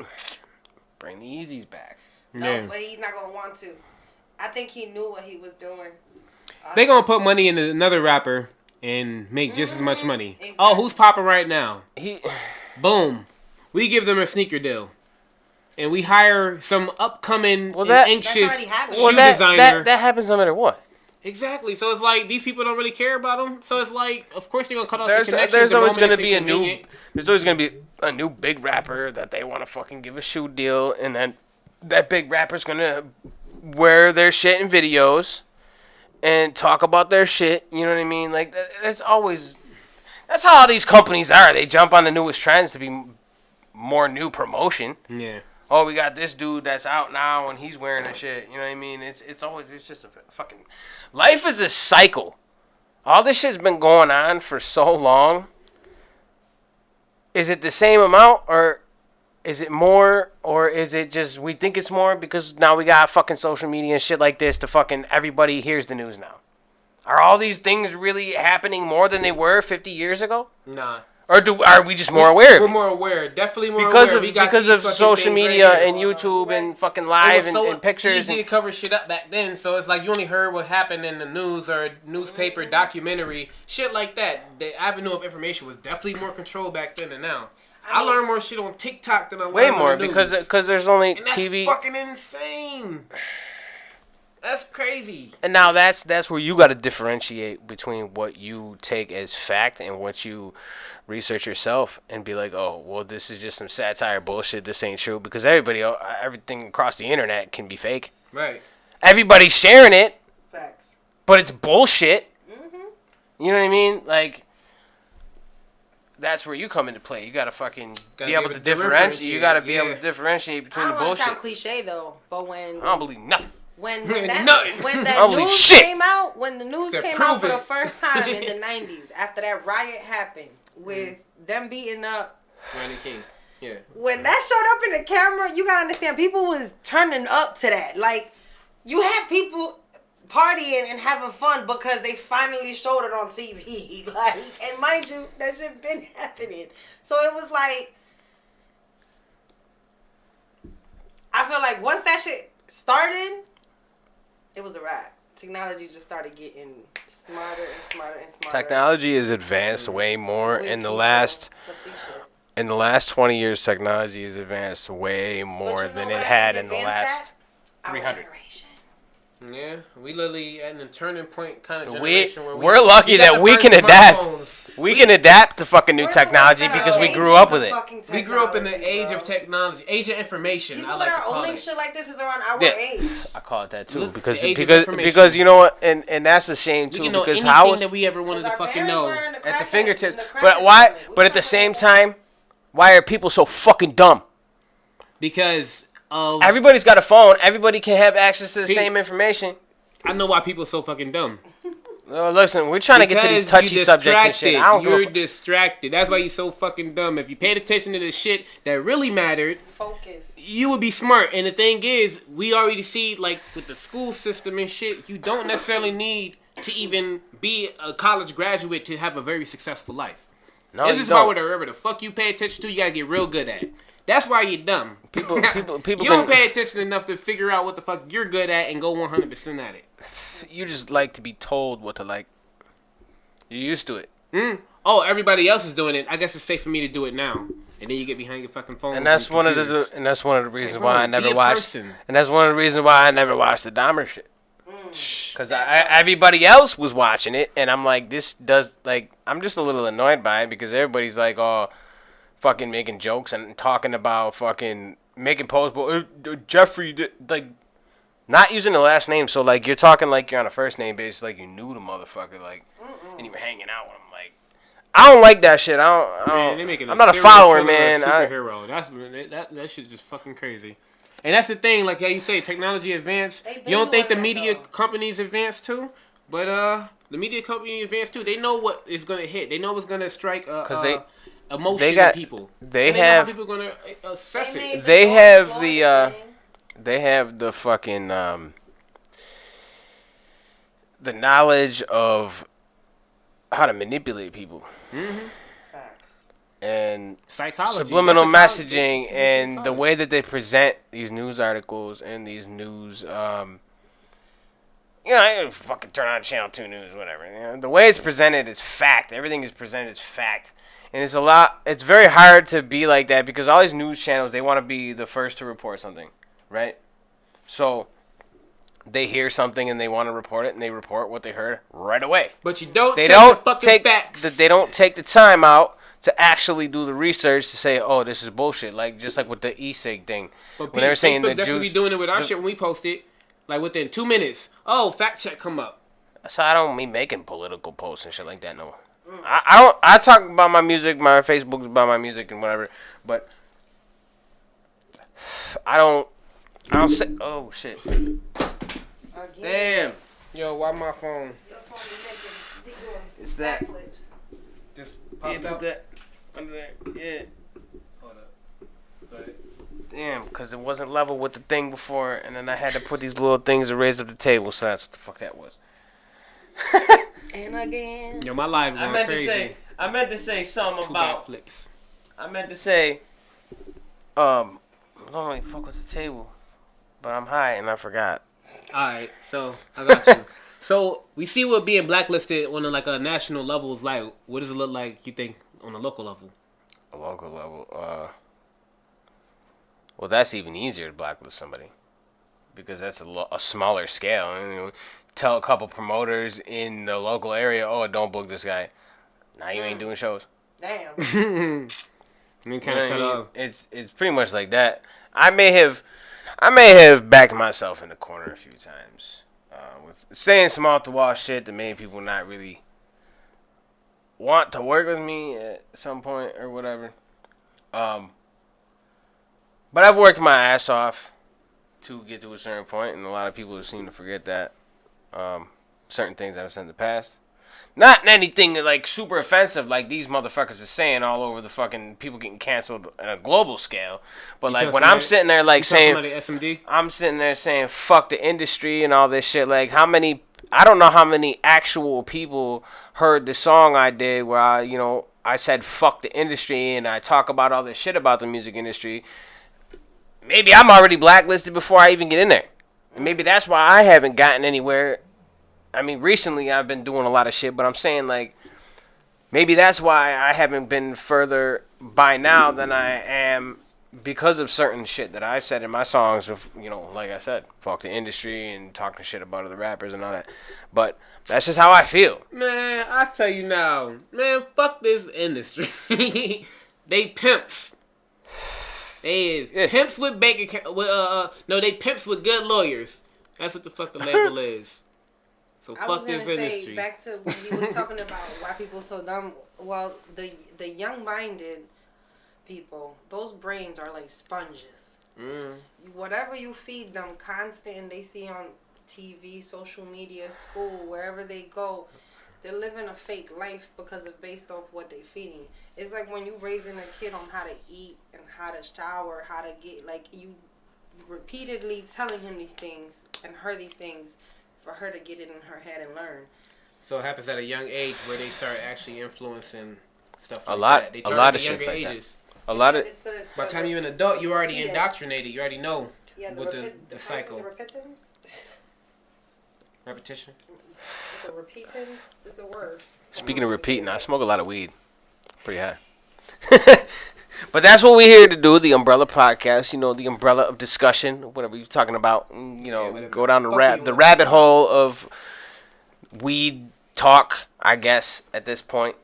bring the Yeezys back." No, but he's not gonna want to. I think he knew what he was doing. They gonna put money into another rapper and make just as much money. Exactly. Oh, who's popping right now? He, Boom. We give them a sneaker deal. And we hire some upcoming Well, and that- anxious That's already happening. shoe well, designer. that happens no matter what. Exactly. So it's like these people don't really care about them. So it's like, of course they're gonna cut off the connections. There's the always moment gonna it's be a new. inconvenient. There's always gonna be a new big rapper that they want to fucking give a shoe deal, and then that big rapper's gonna wear their shit in videos and talk about their shit. You know what I mean? Like that's always. That's how all these companies are. They jump on the newest trends to be more new promotion. Yeah. Oh, we got this dude that's out now and he's wearing the shit. You know what I mean? It's just a fucking. Life is a cycle. All this shit's been going on for so long. Is it the same amount or is it more or is it just we think it's more because now we got fucking social media and shit like this to fucking everybody hears the news now? Are all these things really happening more than they were 50 years ago? Nah. Or are we just more aware of We're it? more aware. Definitely more Because aware. of We got because these of fucking social things right media here. and YouTube Right. and fucking It live was so and pictures. easy to cover shit up back then. So it's like you only heard what happened in the news or newspaper, documentary, shit like that. The avenue of information was definitely more controlled back then than now. I learned more shit on TikTok than I learned Way on more the news. because there's only And that's TV. fucking insane. That's crazy. And now that's where you got to differentiate between what you take as fact and what you research yourself and be like, oh, well, this is just some satire bullshit. This ain't true because everything across the internet can be fake. Right. Everybody's sharing it, Facts. but it's bullshit. Mm-hmm. You know what I mean? Like, that's where you come into play. You gotta fucking Gotta be able be to able to differentiate. You gotta be differentiate, able to differentiate I between the don't want to sound bullshit. cliche though, but I don't believe nothing. when Nothing. that Holy news shit. came out, when the news To came prove out for it. the first time in the 90s, after that riot happened with them beating up, Randy King. Yeah. when that showed up in the camera, you gotta understand, people was turning up to that. Like, you had people partying and having fun because they finally showed it on TV. Like, and mind you, that shit been happening. So it was like, I feel like once that shit started, it was a wrap. Technology just started getting smarter and smarter and smarter. Technology has advanced way more With in the people last to see shit. in the last 20 years. Technology has advanced way But more you know than what it I had think in the advanced last that? Our 300. generation. Yeah, we literally at a turning point kind of We generation where we're lucky got that the we first can adapt. smartphones. We can adapt to fucking new We're the technology ones that because are we changing grew up the with it. fucking We grew up in the technology, age bro. of technology, age of information. People I like that to are call owning it. shit like this is around our Yeah. age. I call it that too Look, because the age of because information. because you know what, and that's a shame We too can know because anything how that we ever wanted to Our fucking parents know. were in at the crackhead- fingertips, in the but crackhead why? movement. But at the same time, why are people so fucking dumb? Because of Everybody's got a phone. Everybody can have access to the Pe- same information. I know why people are so fucking dumb. Listen, we're trying to get to these Because touchy you're subjects and shit. I don't give You're a fuck. distracted. That's why you're so fucking dumb. If you paid attention to the shit that really mattered, Focus. you would be smart. And the thing is, we already see, like, with the school system and shit, you don't necessarily need to even be a college graduate to have a very successful life. No, This you is about don't. whatever the fuck you pay attention to, you gotta get real good at. That's why you're dumb. People You don't pay attention enough to figure out what the fuck you're good at and go 100% at it. You just like to be told what to like. You're used to it. Oh, everybody else is doing it. I guess it's safe for me to do it now. And then you get behind your fucking phone. And that's and one of computers. the reasons bro, why I be never a watched. person. And that's one of the reasons why I never watched the Dahmer shit. Because everybody else was watching it, and I'm like, this does like I'm just a little annoyed by it because everybody's like, oh, fucking making jokes and talking about fucking making posts, but Jeffrey did, like not using the last name. So like you're talking like you're on a first name basis, like you knew the motherfucker, like, and you were hanging out with him. Like, I don't like that shit. Man, they making I'm not a serial follower, killer man. Superhero. That shit just fucking crazy. And that's the thing, like how you say, technology advanced. They been You don't think the doing that, media though. companies advanced too? But the media company advanced too. They know what is gonna hit. They know what's gonna strike emotion they got- in people. they And know how have- people gonna assess made it. They the have Lord the thing. they have the fucking the knowledge of how to manipulate people Facts. and Psychology. subliminal That's a messaging college- and the college. way that they present these news articles and these news I fucking turn on Channel 2 News, whatever. You know, the way it's presented is fact. Everything is presented as fact. And it's very hard to be like that because all these news channels, they want to be the first to report something, right? So they hear something and they want to report it and they report what they heard right away. But you don't. They check don't the fucking take facts. they don't take the time out to actually do the research to say, oh, this is bullshit. Like just like with the e-cig thing. But When they were saying Facebook the definitely Jews, be doing it with our the- shit when we post it. Like within 2 minutes. Oh, fact check come up. So I don't mean making political posts and shit like that. No, I don't. I talk about my music. My Facebook's about my music and whatever. But I don't say. Oh shit! Again. Damn. Yo, why my phone? Your phone be doing It's that. backflips. Just Yeah, popped put out. that under there. Yeah. Hold up. Go ahead. Damn, because it wasn't level with the thing before, and then I had to put these little things to raise up the table. So that's what the fuck that was. And again. Yo, my live going crazy. I meant to say something Two backflips. I meant to say, I don't really fuck with the table, but I'm high and I forgot. Alright, so I got you. So we see what being blacklisted on like a national level is like. What does it look like, you think, on a local level? A local level, well, that's even easier to blacklist somebody because that's a smaller scale. And, you know, tell a couple promoters in the local area, oh, don't book this guy. Now you ain't doing shows. Damn. And then You kind know of what cut I mean? off. It's pretty much like that. I may have backed myself in the corner a few times with saying some off the wall shit that made people not really want to work with me at some point or whatever. But I've worked my ass off to get to a certain point, and a lot of people seem to forget that. Certain things that I've said in the past. Not anything like super offensive like these motherfuckers are saying all over the fucking people getting canceled on a global scale. But You like tell when somebody- I'm sitting there like You tell saying, somebody SMD? I'm sitting there saying fuck the industry and all this shit. Like how many, I don't know how many actual people heard the song I did where I said fuck the industry and I talk about all this shit about the music industry. Maybe I'm already blacklisted before I even get in there. And maybe that's why I haven't gotten anywhere. I mean, recently I've been doing a lot of shit, but I'm saying like maybe that's why I haven't been further by now than I am because of certain shit that I said in my songs, you know, like I said, fuck the industry and talking shit about other rappers and all that. But that's just how I feel. Man, I tell you now, man, fuck this industry. They pimps. They is pimps with bank account. No, they pimps with good lawyers. That's what the fuck the label is. So fuck this industry. Back to when you were talking about why people so dumb. Well, the young-minded people, those brains are like sponges. Whatever you feed them constant and they see on TV, social media, school, wherever they go, they're living a fake life because of based off what they feeding. It's like when you raising a kid on how to eat and how to shower, how to get, like, you repeatedly telling him these things and her these things for her to get it in her head and learn. So it happens at a young age where they start actually influencing stuff like a lot, that. They a lot of younger shit like ages. That. A lot of. By the time you're an adult, you're already indoctrinated. You already know what the cycle. The repentance? Repetition? The repentance is a word. Speaking of repeating, I smoke a lot of weed. Pretty high. But that's what we're here to do, the Umbrella Podcast. You know, the umbrella of discussion, whatever you're talking about. You know, go down the rabbit hole of weed talk, I guess, at this point.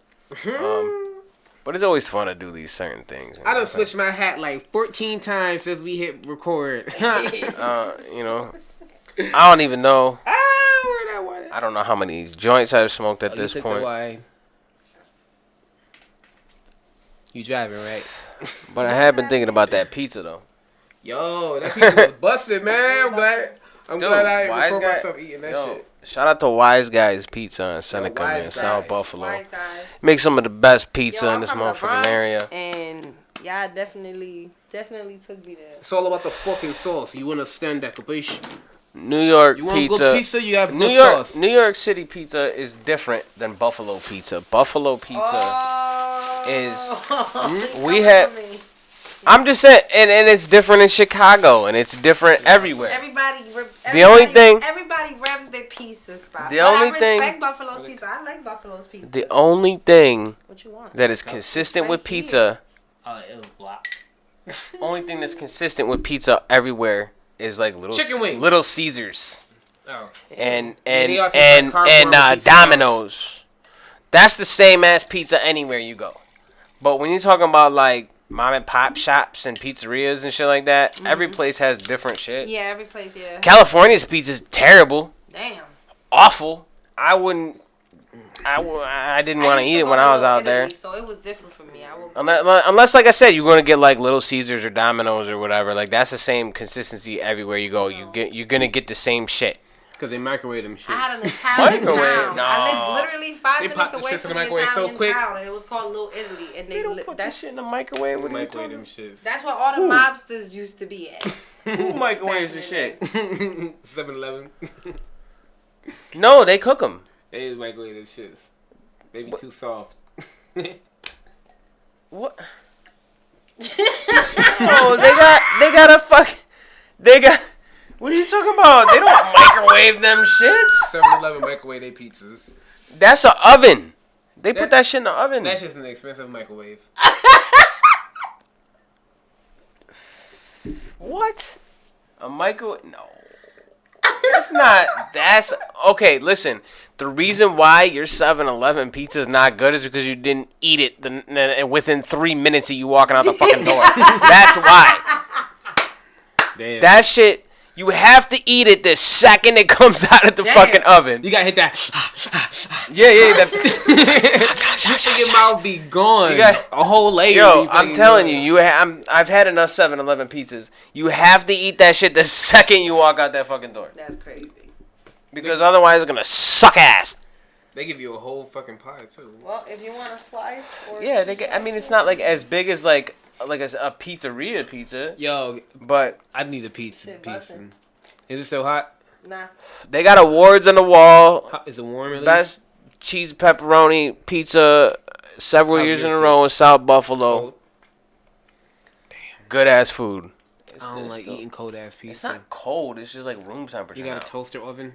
But it's always fun to do these certain things. I done switched my hat like 14 times since we hit record. You know, I don't even know. Where that one? I don't know how many joints I've smoked at this point. You driving, right? But I have been thinking about that pizza, though. Yo, that pizza was busted, man. I'm glad I record myself eating that shit. Shout out to Wise Guys Pizza in Seneca, man, South Buffalo. Wise Guys. Make some of the best pizza in this motherfucking area. And yeah, definitely took me there. It's all about the fucking sauce. You understand that, capiche? New York you want pizza. Good pizza, you have good sauce. New York City pizza is different than Buffalo pizza. Buffalo pizza is we have. I'm just saying, and it's different in Chicago, and it's different everywhere. Everybody revs their pizza spot. I respect Buffalo's pizza. I like Buffalo's pizza. The only thing what you want? that is consistent with pizza. It was block. Only thing that's consistent with pizza everywhere is like chicken wings. Little Caesars. Oh. And Domino's. Domino's. That's the same as pizza anywhere you go. But when you're talking about like mom and pop shops and pizzerias and shit like that, every place has different shit. Yeah, every place, yeah. California's pizza is terrible. Damn. Awful. I didn't want to eat it when I was out there. So it was different for me. Unless, like I said, you're going to get like Little Caesars or Domino's or whatever. Like that's the same consistency everywhere you go. You're gonna get the same shit. Because they microwave them shit. I had an Italian town. No. I lived literally 5 minutes away shit from in the an microwave Italian so quick. town, and it was called Little Italy. And They don't put that shit in the microwave. They microwave them shits. That's where all the mobsters used to be at. Who microwaves the shit? 7-Eleven. No, they cook them. They microwave them shits. They be too soft. What? No, they got. What are you talking about? They don't microwave them shits. 7-Eleven microwave their pizzas. That's an oven. They put that shit in the oven. That's just an expensive microwave. What? A microwave? No. It's not. That's okay. Listen, the reason why your 7-Eleven pizza is not good is because you didn't eat it within 3 minutes of you walking out the fucking door. That's why. Damn. That shit. You have to eat it the second it comes out of the fucking oven. You gotta hit that. Yeah. Your mouth be gone. A whole layer. Yo, I'm telling you, I've had enough 7-Eleven pizzas. You have to eat that shit the second you walk out that fucking door. That's crazy. Because otherwise, it's gonna suck ass. They give you a whole fucking pie too. Well, if you want a slice. Yeah, I mean, it's not like as big as like a pizzeria pizza. Yo, but I need a pizza. Is it still hot? Nah. They got awards on the wall. Is it warm at least? Best cheese pepperoni pizza several years in a row in South Buffalo. Cold. Damn. Good ass food. I don't like eating cold ass pizza. It's not cold. It's just like room temperature. You got a toaster oven?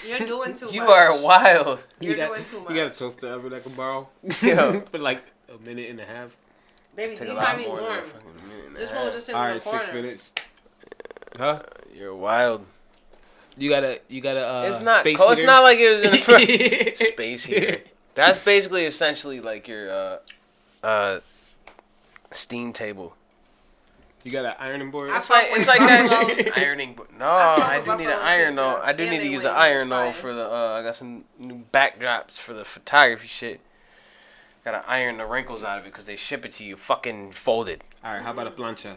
You're doing too much. You are wild. You're doing too much. You got a toaster oven that can borrow? Yeah. For like a minute and a half. Baby, Take these a lot might be more than a warm. fucking minute and a This half. one was just in All the right, corner. 6 minutes. Huh? You're wild. You gotta. It's not space cold. It's heater? not like it was in the front. Space heater. That's basically essentially like your steam table. You got an ironing board. I It's like that Buffalo's- shit. Ironing. No, I fuck I with do need an Buffalo iron though. pizza. I do And need to they use an wings iron is though fire. for the. I got some new backdrops for the photography shit. Gotta iron the wrinkles out of it because they ship it to you fucking folded. All right, how about a plancha?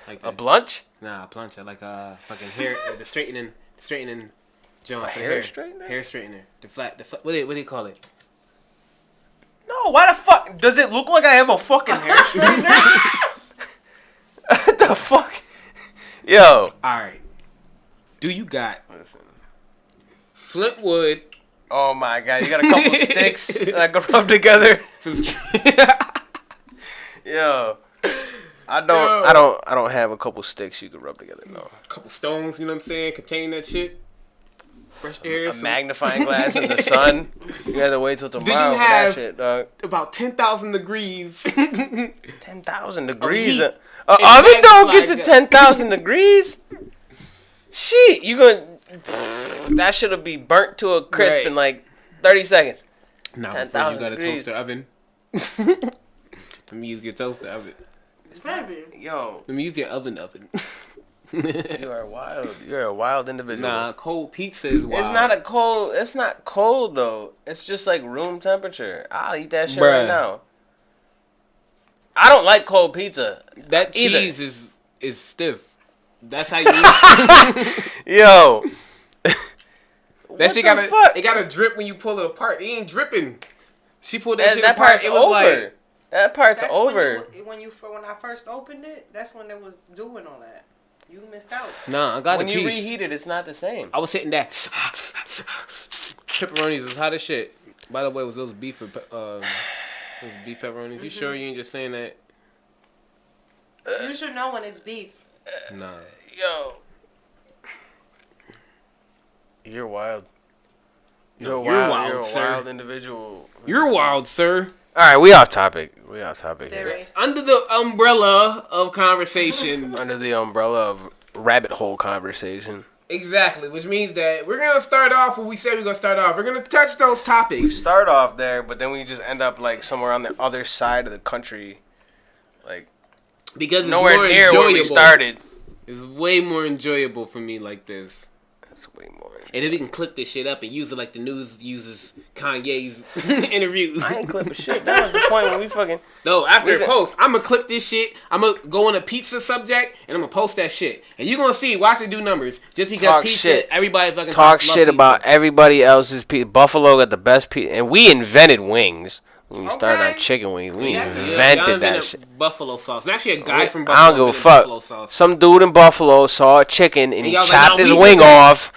Like A this. blunch? Nah, a plancha, like fucking hair, the straightening joint. A for hair the straightener? Hair straightener. The flat. What do you call it? No, why the fuck does it look like I have a fucking hair straightener? What the fuck? Yo. All right. Do you got Listen. flint wood? Oh my god, you got a couple sticks that I can rub together. Some Yo. I don't have a couple sticks you can rub together, no. couple stones, you know what I'm saying, containing that shit. Fresh air. A some- magnifying glass in the sun. You have to wait till tomorrow for have- that shit, dog. About 10,000 degrees. 10,000 degrees. heat. An And oven don't magnifying get to 10,000 degrees. Shit, you gonna that shit'll be burnt to a crisp Right. in like 30 seconds. No, you 10,000 got a degrees. toaster oven. Let me use your toaster oven. Maybe. Yo, Let me use your oven. you are wild. You're a wild individual. Nah, cold pizza is wild. It's not cold though. It's just like room temperature. I'll eat that shit Bruh. right now. I don't like cold pizza. That either. cheese is stiff. That's how you. Yo. That What shit the fuck? it gotta drip when you pull it apart. It ain't dripping. She pulled that shit That apart. part's It was over. like That part's That's over. When I first opened it, that's when it was doing all that. You missed out. nah. I got When a you piece. reheat it, it's not the same. I was sitting there. Pepperonis was hot as shit. By the way, was those beef those beef pepperonis? You sure you ain't just saying that? You should know when it's beef. Nah. Yo. You're wild. You're You're wild, You're a sir. wild individual. You're wild, sir. All right, we off topic. Here. Very. Under the umbrella of conversation. Under the umbrella of rabbit hole conversation. Exactly, which means that we're gonna start off when we said we're gonna start off. We're gonna touch those We topics. start off there, but then we just end up like somewhere on the other side of the country. Like Because it's nowhere more near enjoyable. where we started. It's way more enjoyable for me like this. That's way more. And then we can clip this shit up and use it like the news uses Kanye's interviews. I ain't clipping shit. That was the point when we fucking. No, after We it said- posts, I'm gonna clip this shit. I'm gonna go on a pizza subject and I'm gonna post that shit. And you gonna see, watch it do numbers. Just because Talk pizza, shit. everybody fucking Talk love shit pizza. about everybody else's pizza. Buffalo got the best pizza, and we invented wings. When we started Okay. on chicken wings, we Yeah, invented y'all that shit. Buffalo sauce. And actually, a guy from Buffalo I don't give a invented fuck. Buffalo sauce. Some dude in Buffalo saw a chicken and he y'all like, chopped nah, his we wing did that. off.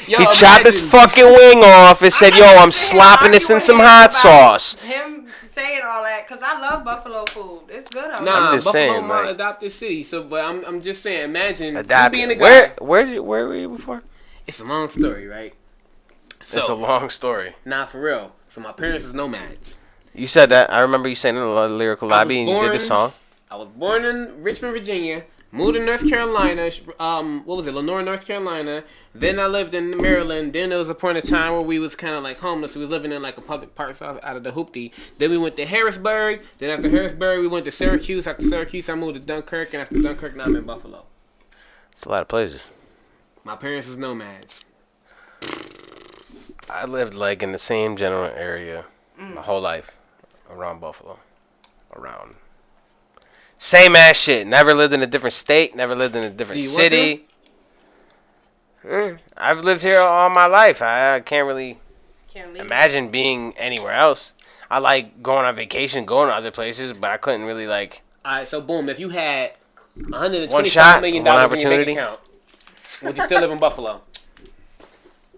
Yo, He chopped his imagine- fucking wing off and said, "Yo, I'm Sit here slopping this in arguing some here hot about sauce." Him saying all that, because I love buffalo food. It's good out Nah, I'm just Buffalo saying, my like- adopted city. So, but I'm just saying, imagine you Adapted. being a guy. Where were you before? It's a long story, right? So, It's a long story. nah, for real. So my parents is nomads. You said that. I remember you saying it in a lyrical I was lobby and you did born- the song. I was born in Richmond, Virginia. Moved to North Carolina. What was it? Lenore, North Carolina. Then I lived in Maryland. Then there was a point of time where we was kind of like homeless. We was living in like a public park out of the hoopty. Then we went to Harrisburg. Then after Harrisburg, we went to Syracuse. After Syracuse, I moved to Dunkirk. And after Dunkirk, now I'm in Buffalo. It's a lot of places. My parents is nomads. I lived like in the same general area my whole life around Buffalo. Around. Same ass shit. Never lived in a different state. Never lived in a different Do you want city. I've lived here all my life. I can't really Can't leave. imagine being anywhere else. I like going on vacation, going to other places, but I couldn't really like. All right, so boom. If you had One $125 shot, million one in your bank opportunity. account, would you still live in Buffalo?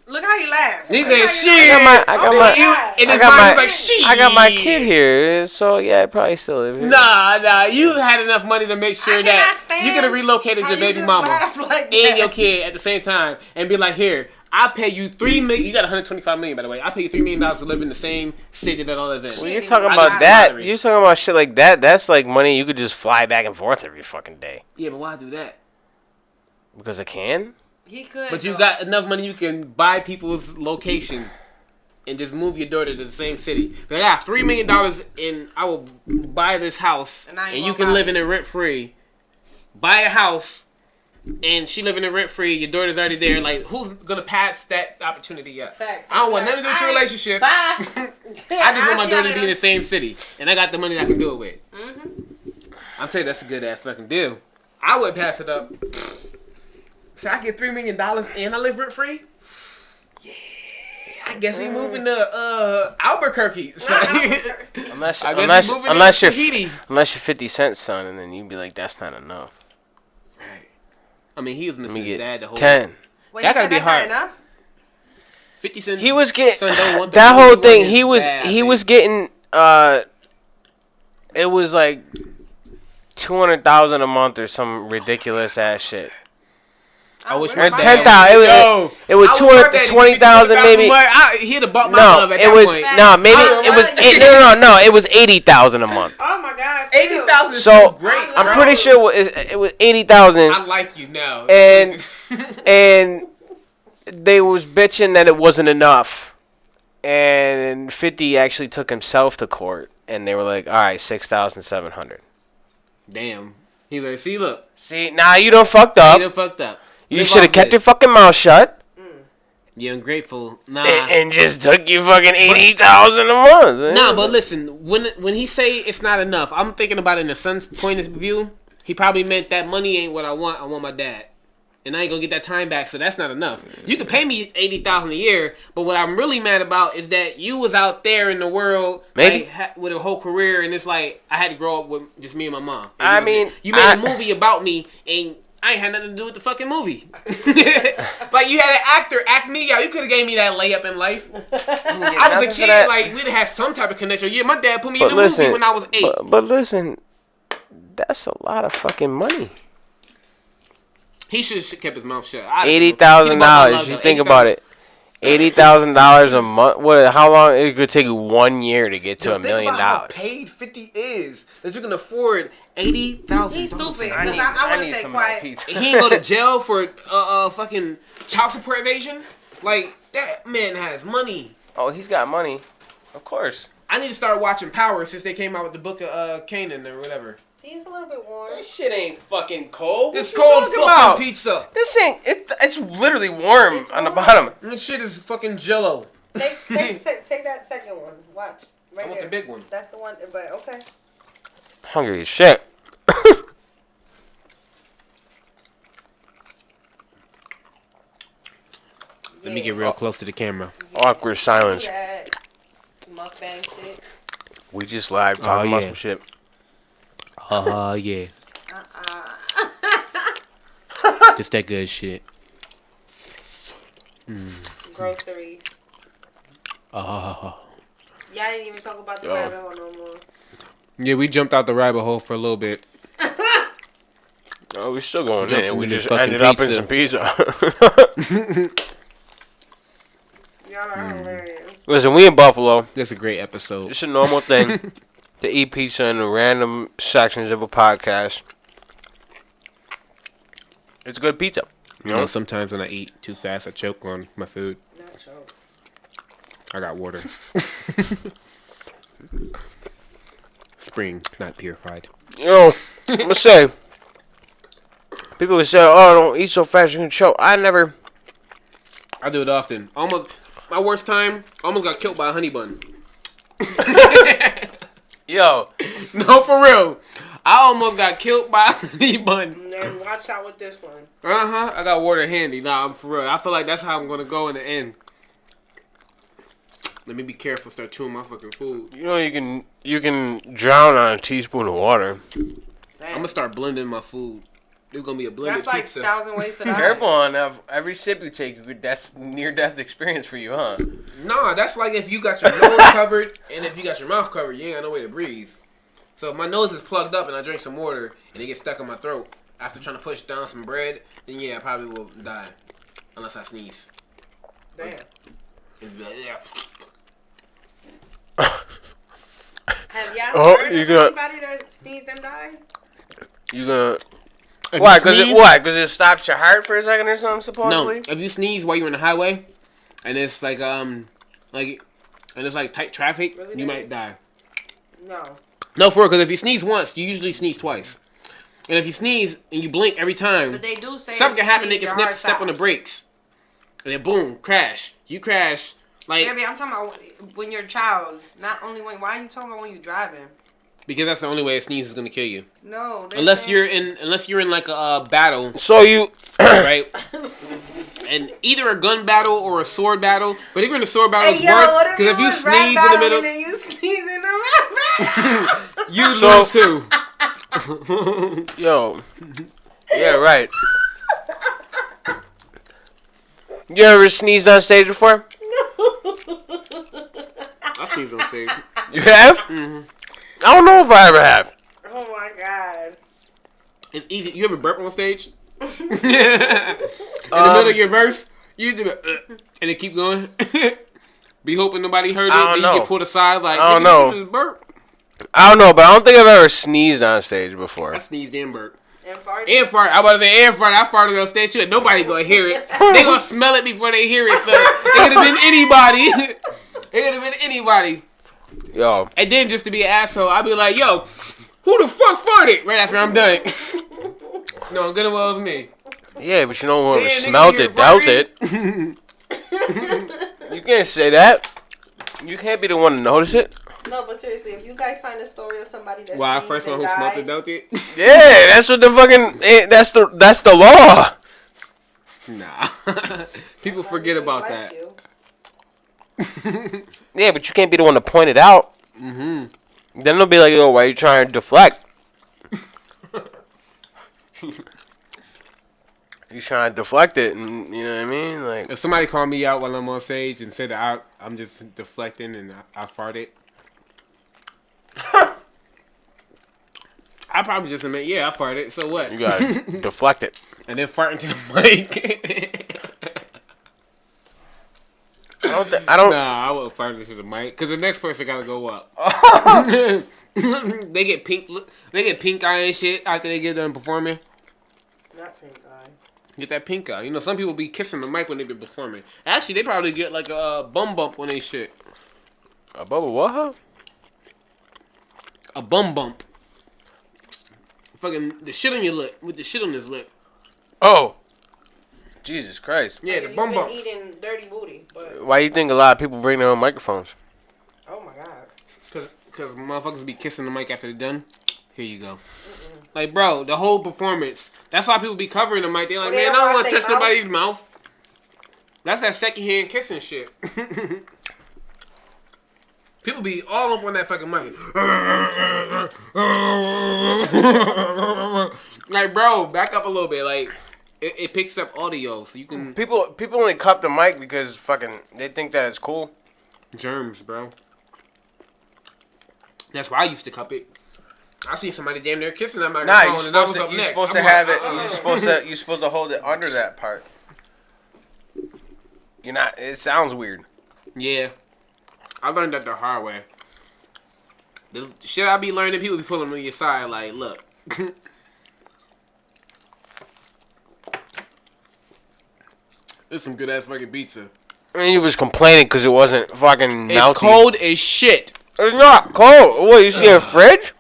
Look how you laugh. He Look said, how you "Shit." laugh. I got my- In I his got mind, my- he was like, "Shit." I got my kid here, so yeah, I probably still live here. Nah. You had enough money to make sure I cannot that stand you could have relocated how your you baby just mama laugh like and that. your kid at the same time and be like, "Here, I pay you $3 million. You got $125 million, by the way. I pay you $3 million to live in the same city that I live in. Well, you're talking about that. You're talking about shit like that. That's like money you could just fly back and forth every fucking day. Yeah, but why do that? Because I can. He could. But you got enough money you can buy people's location and just move your daughter to the same city. But I got $3 million and I will buy this house and you can live in it rent free. Buy a house and she living in rent free. Your daughter's already there. Like, who's gonna pass that opportunity up? Facts. I don't want nothing to do with your relationships. Bye. I just want my daughter to be in the same city, and I got the money that I can do it with. Mm-hmm. I'm telling you, that's a good ass fucking deal. I would pass it up. So I get $3 million and I live rent free. Yeah, I guess we moving to Albuquerque. So unless you're 50 Cent's son, and then you'd be like, that's not enough. Right. I mean, he was missing his dad the whole 10. Wait, that gotta be hard. Enough? 50 Cent. He was getting that whole thing. He was getting it was like $200,000 a month or some ridiculous ass shit. I wish Or my 10,000. It was 220,000 maybe. He'd have bought my love at it that was point. no, it was 80,000 a month. Oh my God, 80,000 is so great. I'm pretty sure it was 80,000. I like you now. And they was bitching that it wasn't enough, and 50 actually took himself to court, and they were like, all right, 6,700. Damn. He's like, look. See, now you done fucked up. You done fucked up. You should have kept your fucking mouth shut. You're ungrateful. Nah. And just took you fucking 80,000 a month. Nah, but listen, when he say it's not enough, I'm thinking about it in the son's point of view. He probably meant that money ain't what I want. I want my dad. And I ain't gonna get that time back, so that's not enough. You can pay me $80,000 a year, but what I'm really mad about is that you was out there in the world like, with a whole career, and it's like I had to grow up with just me and my mom. And you made a movie about me, and I ain't had nothing to do with the fucking movie. Like, you had an actor act me out. You could have gave me that layup in life. I was a kid, like, we'd have had some type of connection. Yeah, my dad put me in the movie when I was 8. But listen, that's a lot of fucking money. He should have kept his mouth shut. $80,000. You think about it. $80,000 a month. What? How long? It could take you 1 year to get to $1 million. Think about how paid 50 is. That you can afford $80,000. He's stupid. Because I want to stay quiet. He ain't go to jail for fucking child support evasion. Like, that man has money. Oh, he's got money. Of course. I need to start watching Power since they came out with the book of Canaan or whatever. See, it's a little bit warm. This shit ain't fucking cold. It's cold fucking pizza. This ain't. It's literally warm on the bottom. This shit is fucking Jello. Take that second one. Watch. Right I want there. the big one. That's the one. But okay. Hungry as shit. Let me get real close to the camera. Awkward silence. Yeah. Mukbang shit. We just live talking about some shit. Yeah. Just that good shit. Grocery. Y'all didn't even talk about the rabbit hole no more. Yeah, we jumped out the rabbit hole for a little bit. Oh, we're still going in, and we just fucking ended up in some pizza. Y'all are hilarious. Listen, we in Buffalo. That's a great episode. It's a normal thing to eat pizza in the random sections of a podcast. It's good pizza. You know, sometimes when I eat too fast, I choke on my food. Not choke. I got water. Spring, not purified. You know, I'm gonna say, people would say, "Oh, don't eat so fast, you can choke." I do it often. Almost, my worst time, almost got killed by a honey bun. Yo. No, for real. I almost got killed by a honey bun. And then watch out with this one. I got water handy. Nah, I'm for real. I feel like that's how I'm gonna go in the end. Let me be careful. Start chewing my fucking food. You know, you can drown on a teaspoon of water. Damn. I'm gonna start blending my food. There's gonna be a blended That's like pizza. 1,000 ways to die. Careful on every sip you take. That's near-death experience for you, huh? Nah, that's like if you got your nose covered and if you got your mouth covered, you ain't got no way to breathe. So if my nose is plugged up and I drink some water and it gets stuck in my throat after trying to push down some bread, then yeah, I probably will die. Unless I sneeze. Damn. And be like, yeah. Have y'all heard you of got- anybody that sneezed and died? You gonna... If Why? you sneeze- Because it stops your heart for a second or something, No, supposedly? if you sneeze while you're on the highway, and it's like and it's like tight traffic, Really, you Daddy? might die. No. No, for real, because if you sneeze once, you usually sneeze twice. And if you sneeze and you blink every time, But they do say something if can you happen. They sneeze, can your heart step on the stops. brakes, and then boom, crash. You crash. Like, Baby, I'm talking about when you're a child. Not only when. Why are you talking about when you're driving? because that's the only way a sneeze is gonna kill you. No. Unless you're in like a battle, So you... right? And either a gun battle or a sword battle. But if you're in a sword battle, it's worth, because if you sneeze in the middle, and then you sneeze in the rap battle. you So- lose too. Yo. Yeah, right. You ever sneezed on stage before? I sneezed on stage. You have? Mm-hmm. I don't know if I ever have. Oh my god. It's easy. You ever burp on stage? In the middle of your verse, you do it, and it keep going. Be hoping nobody heard it. I don't Then know. you get pulled aside like, I don't "Nigga, know. you just burp." I don't know, but I don't think I've ever sneezed on stage before. I sneezed and burp. And farted. And fart. I about to say and fart. I farted on stage. Shit, nobody gonna hear it. They gonna smell it before they hear it. So it could have been anybody. It could have been anybody. Yo. And then just to be an asshole, I'd be like, "Yo, who the fuck farted?" Right after I'm done. No, good and well as me. Yeah, but you know whoever Yeah, nigga, smelled you're it, dealt farting. it. You can't say that. You can't be the one to notice it. No, but seriously, if you guys find a story of somebody that Wow, sneezed first one and who smelt died, it, dealt it. Yeah, that's what the fucking... That's the law. Nah. People forget about bless that. you. Yeah, but you can't be the one to point it out. Mm-hmm. Then they'll be like, "Yo, why are you trying to deflect?" You trying to deflect it, and you know what I mean? Like, If somebody called me out while I'm on stage and said that I'm just deflecting and I farted, I probably just admit, yeah, I farted. So what? you gotta deflect it. And then fart into the mic. I don't. Nah, I won't fart into the mic because the next person gotta go up. They get pink. They get pink eye and shit after they get done performing. Not pink eye. Get that pink eye. You know, some people be kissing the mic when they be performing. Actually, they probably get like a bum bump when they shit. A bubble what? A bum bump. Fucking the shit on your lip with the shit on his lip. Oh, Jesus Christ! Yeah, the You've bum been bumps. eating dirty booty, but Why you think a lot of people bring their own microphones? oh my god. Cause motherfuckers be kissing the mic after they're done. Here you go. Like, bro, the whole performance. That's why people be covering the mic. They're like, Well, they man, I don't don't want wash to they touch nobody's mouth. That's that secondhand kissing shit. People be all up on that fucking mic. Like, bro, back up a little bit. Like, it picks up audio, so you can... People only cup the mic because fucking they think that it's cool. Germs, bro. That's why I used to cup it. I seen somebody damn near kissing that microphone, Nah, and that was up you're next. supposed I'm to like, have it. You're supposed to hold it under that part. You're not. It sounds weird. Yeah. I learned that the hard way. The shit I be learning, people be pulling on your side like, look. It's some good ass fucking pizza. And you was complaining because it wasn't fucking melty. It's cold as shit. It's not cold. What, you see a fridge?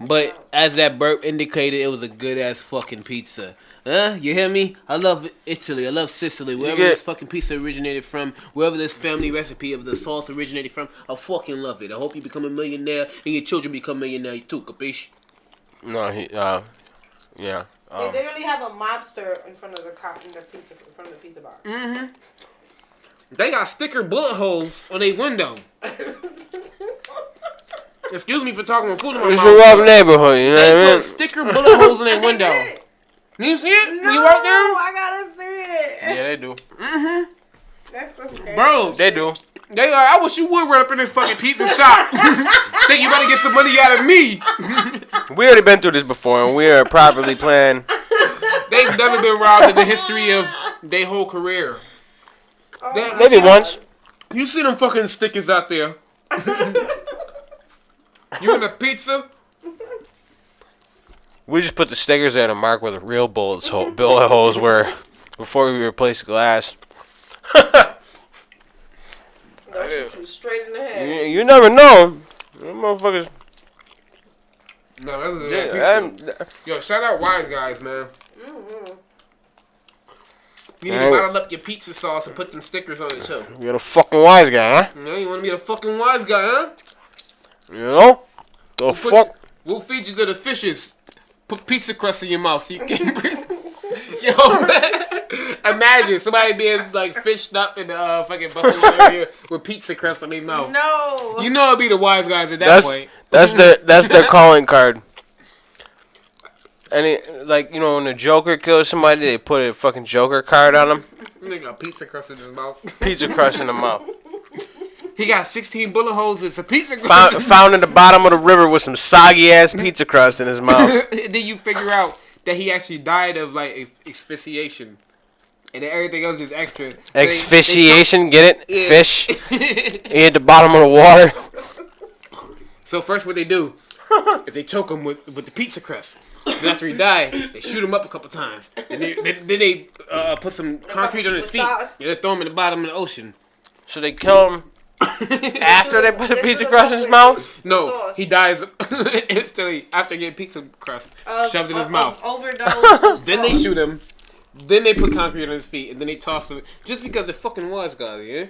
But as that burp indicated, it was a good ass fucking pizza. Huh? You hear me? I love Italy. I love Sicily. Wherever this fucking pizza originated from, wherever this family recipe of the sauce originated from, I fucking love it. I hope you become a millionaire and your children become millionaires too, capiche? No, yeah. They literally have a mobster in front of the pizza in front of the pizza box. Mm-hmm. They got sticker bullet holes on their window. Excuse me for talking with food in my It's mouth. a rough neighborhood, you know They what I put mean? sticker bullet holes in their window. You see it? No, You right there? I gotta see it. Yeah, they do. Mm-hmm. That's okay. Bro, They do. they I wish you would run up in this fucking pizza shop. Think you better get some money out of me. We already been through this before, and we are properly planned. They've never been robbed in the history of their whole career. Maybe once. You see them fucking stickers out there? You want a pizza? We just put the stickers there to mark where the real bullet holes were before we replaced glass. They'll shoot you straight in the head. You never know. Them motherfuckers. No, that was a pizza. Yo, shout out Wise Guys, man. Mm-hmm. You need to bottle up your pizza sauce and put them stickers on it too. You're the fucking wise guy, huh? You know, you want to be the fucking wise guy, huh? You know? The fuck? We'll feed you to the fishes. Put pizza crust in your mouth so you can breathe. Yo, man. Imagine somebody being like fished up in the fucking buffalo area with pizza crust on their mouth. No. You know it'd be the wise guys at that point. That's their calling card. And like, you know, when the Joker kills somebody, they put a fucking Joker card on him. He got pizza crust in his mouth. Pizza crust in the mouth. He got 16 bullet holes and some pizza crust. Found in the bottom of the river with some soggy ass pizza crust in his mouth. Then you figure out that he actually died of like asphyxiation. And then everything else is extra. Asphyxiation, get it? Yeah. Fish. He at the bottom of the water. So first what they do is they choke him with the pizza crust. Then after he died, they shoot him up a couple times. And then they put some concrete on his feet. And they throw him in the bottom of the ocean. So they kill him after they put the pizza crust in his mouth? No, he dies instantly after getting pizza crust shoved in his mouth. Overdose. Then they shoot him. Then they put concrete on his feet. And then they toss him. Just because they're fucking wise guys, yeah?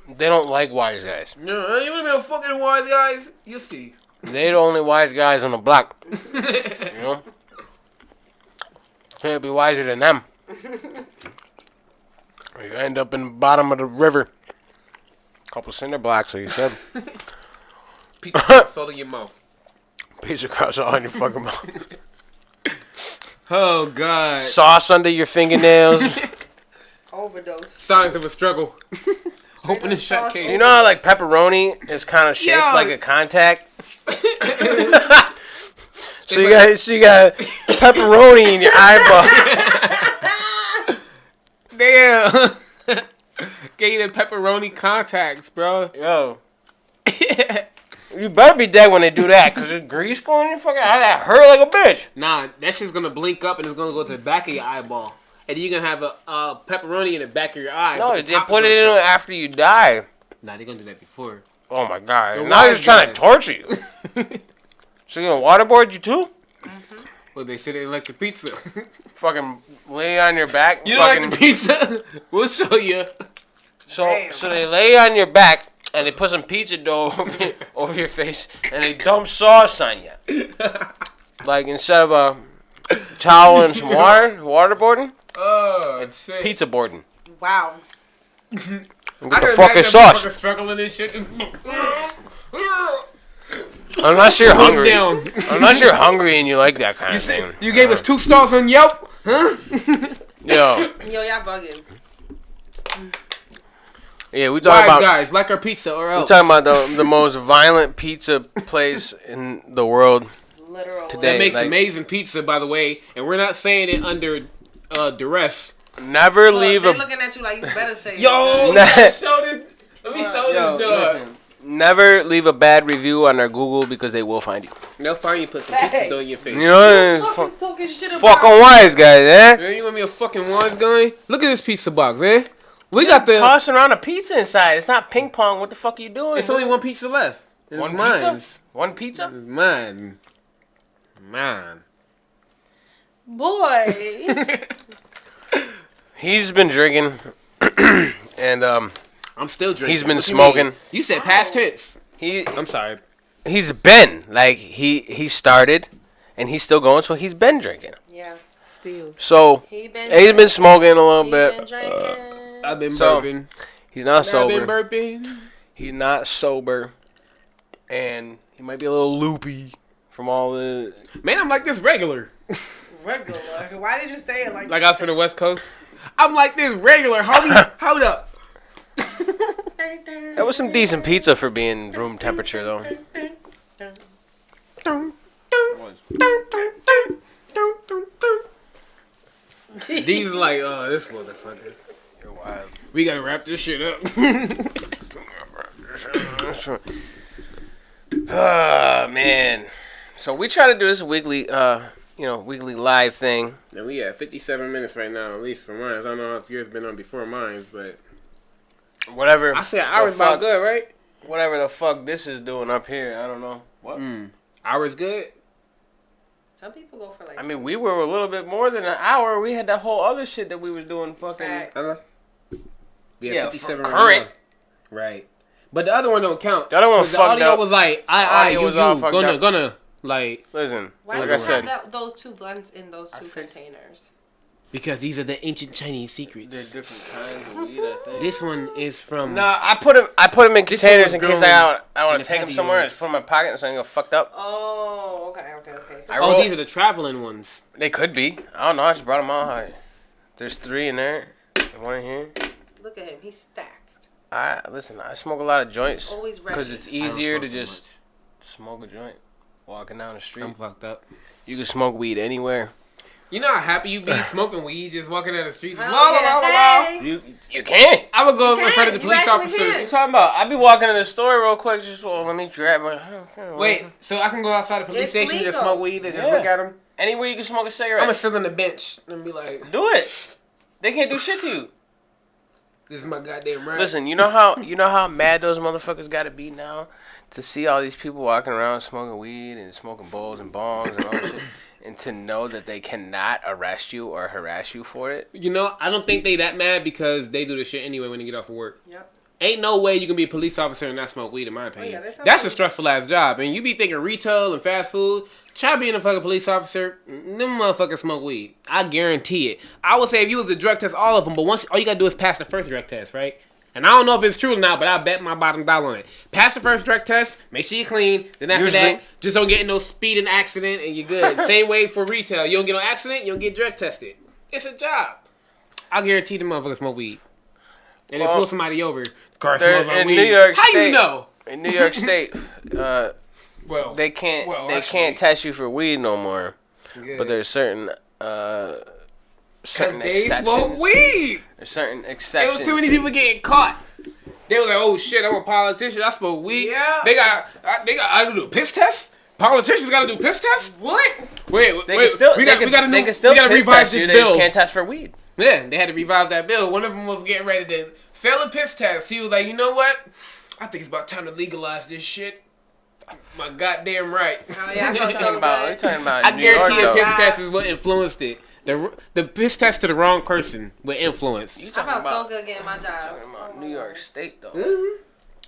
They don't like wise guys. No, you wanna be a fucking wise guys? You see. They the only wise guys on the block. You know? Can't be wiser than them. You end up in the bottom of the river. Couple cinder blocks, like you said. Pizza crust all in your mouth. Pizza crust all in your fucking mouth. Oh, God. Sauce under your fingernails. Overdose. Signs of a struggle. Open and shut case. You know how like pepperoni is kind of shaped like a contact? So you got pepperoni in your eyeball. Damn. Get you the pepperoni contacts, bro. Yo. You better be dead when they do that, because there's grease going in your fucking eye. That hurt like a bitch. Nah, that shit's gonna blink up and it's gonna go to the back of your eyeball. And you're gonna have a pepperoni in the back of your eye. No, they put it in after you die. Nah, they're gonna do that before. Oh my god. The Now they're wise trying to guys. torture you. So you're gonna waterboard you too? Well, they said they like the pizza. Fucking lay on your back. You don't like the pizza? We'll show you. So they lay on your back and they put some pizza dough over your face and they dump sauce on you. Like instead of a towel and some waterboarding, it's pizza boarding. Wow. Get the fucking sauce. Struggling this shit. Unless you're hungry. Down. Unless you're hungry and you like that kind of thing. You gave us 2 stars on Yelp, huh? Yo, Y'all bugging. yeah, we talking Wise about guys, like our pizza or else. we're talking about the most violent pizza place in the world. Literal. Today. That makes like- amazing pizza, by the way, and we're not saying it under duress. Never leave They're a looking at you like you better say Yo, it. you gotta show this. Let me show Yo, this, George. listen. Never leave a bad review on their Google because they will find you. They'll find you, put some pizza dough in your face. You know, Fuck is talking shit about. fucking wise guys, eh? Man, you want me a fucking wise guy? Look at this pizza box, man. We got the. Tossing around a pizza inside. It's not ping pong. What the fuck are you doing? It's only one pizza left. It's One mine. pizza? One pizza? It's mine. Mine. Boy. He's been drinking, and I'm still drinking. he's been What you smoking. mean? You said past tense. He I'm sorry. he's been like he started, and he's still going. So he's been drinking. Yeah. Still. So He been. he's been smoking a little He bit. been drinking. I've been So, burping. He's not I've been sober. burping. He's not sober, and he might be a little loopy from all the. Man, I'm like this regular. Regular. Why did you say it like Like I'm from the West Coast. I'm like this regular. Hold up. That was some decent pizza for being room temperature, though. These are like, this motherfucker. You're wild. We gotta wrap this shit up. Oh man. So we try to do this weekly weekly live thing. And we at 57 minutes right now, at least for mine. I don't know if yours been on before mine, but Whatever. I say an hour's about good, right? Whatever the fuck this is doing up here, I don't know. What? Hour's good. Some people go for like. I mean, we were a little bit more than an hour. We had that whole other shit that we was doing fucking. Facts. We at Yeah, 57 for right current. now. Right. But the other one don't count. The other one 'Cause the fucked audio up. was like, Audio was all fucked up. gonna, like, Listen, Why like do I you said, have those two blends in those two containers? because these are the ancient Chinese they're secrets. different kinds of weed. I think. This one is from. No, I put them in This containers one in was case I grown want in to the take them somewhere and patios. put them in my pocket so I don't get fucked up. Oh, okay. I Oh, roll- these are the traveling ones. They could be. I don't know. I just brought them all. There's 3 in there. One in here. Look at him. He's stacked. Listen. I smoke a lot of joints Always ready. because it's I don't easier smoke to that just smoke a joint walking down the much. street. I'm fucked up. You can smoke weed anywhere. You know how happy you be smoking weed just walking down the street? Hell Blah, blah, yeah. blah, blah, blah. You can. I would go You in front of the can. police You actually What you officers. talking about? I be walking in the store real quick. Just let me grab my. Wait, so I can go outside the police It's station and just legal. smoke weed and just Yeah. look at them? Anywhere you can smoke a I'm cigarette. gonna sit on the bench and be like, Do it. They can't do shit to you. "This is my goddamn right." Listen, you know how mad those motherfuckers got to be now to see all these people walking around smoking weed and smoking bowls and bongs and all that shit, and to know that they cannot arrest you or harass you for it. You know, I don't think they that mad because they do this shit anyway when they get off of work. Yep. Ain't no way you can be a police officer and not smoke weed, in my opinion. yeah, that sounds That's a like- stressful ass job. And you be thinking retail and fast food. Try being a fucking police officer. Them motherfuckers smoke weed. I guarantee it. I would say if you was a drug test, all of them. But once all you gotta do is pass the first drug test, right? And I don't know if it's true or not, but I bet my bottom dollar on it. Pass the first drug test, make sure you're clean. Then after Usually. that, just don't get in no speeding accident and you're good. Same way for retail. You don't get no accident, you don't get drug tested. It's a job. I guarantee the motherfuckers smoke weed. And they Well, pull somebody over. Car they're smells like in weed. New York How State. you know? In New York State, Well, they can't actually, test you for weed no more. good. But there's certain Cause they exceptions. smoke weed. There's certain There exceptions. was too many people getting caught. They was like, "Oh shit, I'm a politician. I smoke weed." Yeah. I gotta do a piss test. Politicians gotta do piss tests. What? Wait, They can still, we they gotta can still piss revise test this you. They just bill. can't test for weed. Yeah, they had to revise that bill. One of them was getting ready to fail a piss test. He was like, "You know what? I think it's about time to legalize this shit." My goddamn right. Oh, yeah, I felt so Talking about, good. we're talking about I New York, guarantee a though. piss test is what influenced it. The piss test to the wrong person would influence. You I talking felt so about, good getting my job. talking about New York State though.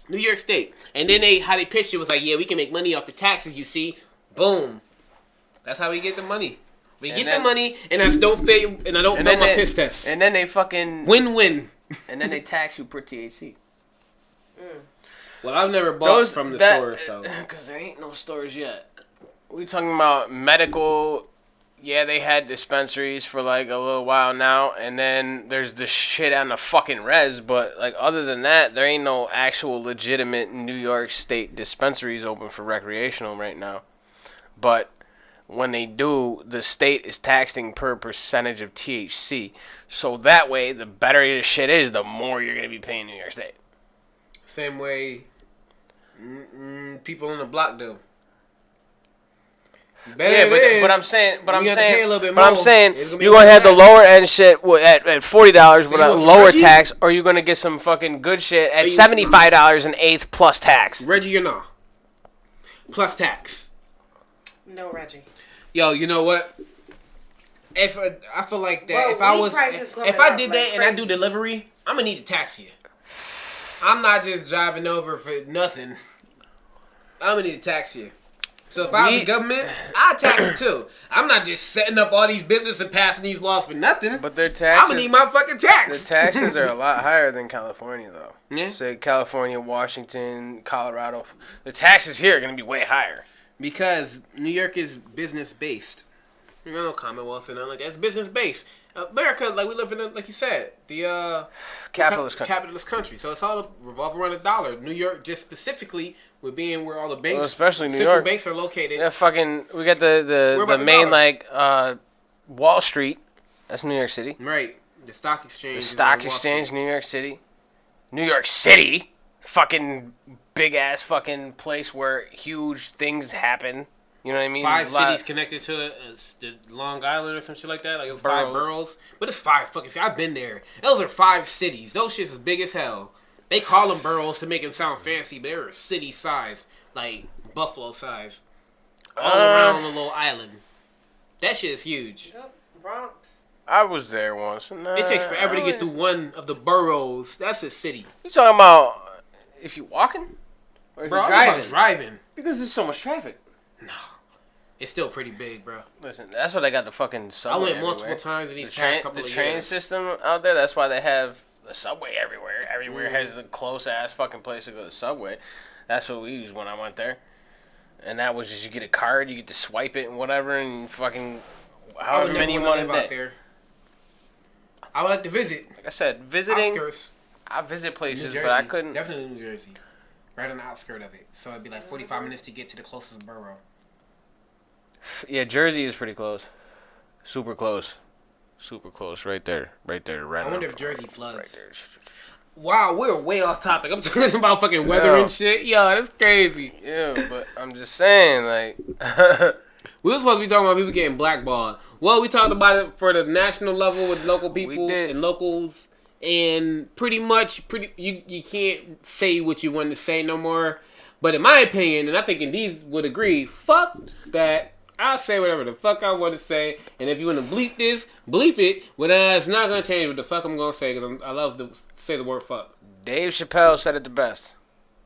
New York State. And then how they pitched it was like, yeah, we can make money off the taxes, you see. Boom. That's how we get the money. We And get then- the money, and I don't fail, and I don't fail my piss test. And then they fucking Win-win. and then they tax you per THC. Well, I've never bought from the store, so. Because there ain't no stores yet. We talking about medical. Yeah, they had dispensaries for like a little while now, and then there's the shit on the fucking res. But like other than that, there ain't no actual legitimate New York State dispensaries open for recreational right now. But when they do, the state is taxing per percentage of THC. So that way, the better your shit is, the more you're gonna be paying New York State. Same way people on the block do. Yeah, but I'm saying, You gotta pay a little bit but I'm more. saying, It's gonna be you're gonna have the less. lower end shit at $40 with you a want some lower Reggie? tax, or you're gonna get some fucking good shit at $75 an eighth plus tax. Reggie or no? Plus tax. No, Reggie. Yo, you know what? If I feel like that, Well, if I weed was, prices going if I up did like that and I crazy. do delivery, I'm gonna need to tax you. I'm not just driving over for nothing. I'm gonna need to tax you. So if I was the Weed- government, I'd tax it too. I'm not just setting up all these businesses and passing these laws for nothing. But their I'm taxes, gonna need my fucking tax. the taxes are a lot higher than California, though. Yeah. Say California, Washington, Colorado. The taxes here are gonna be way higher. Because New York is business based. You know, Commonwealth and nothing like that. It's business based. America, like we live in, like you said, the Capitalist country. Capitalist country. So it's all revolve around a dollar. New York, just specifically, with being where all the banks, Well, especially New central York. banks are located. Yeah, fucking. We got We're the about the main dollar. like Wall Street. That's New York City. Right. The stock exchange. The is stock on Wall exchange, Street. New York City. New York City, fucking big ass fucking place where huge things happen. You know what I mean? 5 cities connected to it. It's the Long Island or some shit like that. Like it was 5 boroughs, but it's 5 fucking cities. I've been there. Those are 5 cities. Those shits is big as hell. They call them boroughs to make them sound fancy, but they're city size, like Buffalo size, all around the little island. That shit is huge. Yep. Bronx. I was there once. Nah, It takes forever to get through one of the boroughs. That's a city. You talking about if you walking or if Bro, you I'm driving? about driving. Because there's so much traffic. No. It's still pretty big, bro. Listen, that's why they got the fucking subway. I went multiple everywhere. times in these The past couple of train years. system out there. That's why they have the subway everywhere. Everywhere has a close ass fucking place to go to the subway. That's what we used when I went there. And that was just you get a card, you get to swipe it and whatever, and fucking I would however never many you want want to a live out day. there. I would like to visit. Like I said, visiting. Outskirts. I visit New places, Jersey. but I couldn't. Definitely New Jersey. Right on the outskirt of it. So it'd be like 45 minutes to get to the closest borough. Yeah, Jersey is pretty close. Super close. Super close. Right there. Right there. Right I wonder on- if Jersey floods. Right there. Wow, we're way off topic. I'm talking about fucking weather and shit. Yo, that's crazy. Yeah, but I'm just saying, like. We were supposed to be talking about people getting blackballed. Well, we talked about it for the national level with local people did. and locals. And pretty much, you can't say what you want to say no more. But in my opinion, and I think DaBaby would agree, fuck that. I'll say whatever the fuck I want to say. And if you want to bleep this, bleep it. But it's not going to change what the fuck I'm going to say. Because I love to say the word fuck. Dave Chappelle said it the best.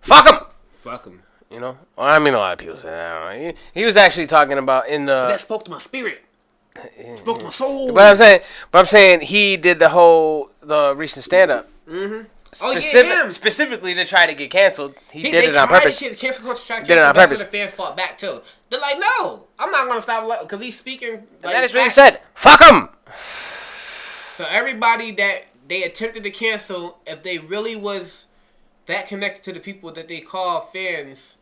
Fuck him! Fuck him. You know? Well, I mean, a lot of people say that. I don't know. He was actually talking about in the. That spoke to my spirit. Spoke to my soul. But I'm saying he did the recent stand up. Mm-hmm. Oh, yeah, him. Specifically to try to get canceled. He did they it on tried purpose. to shit. The cancel culture tried to Did it cancel. on That's purpose. when the fans fought back too. They're like, no, I'm not gonna stop because he's speaking. And Like, that is what he facts. said. Fuck him! So everybody that they attempted to cancel, if they really was that connected to the people that they call fans,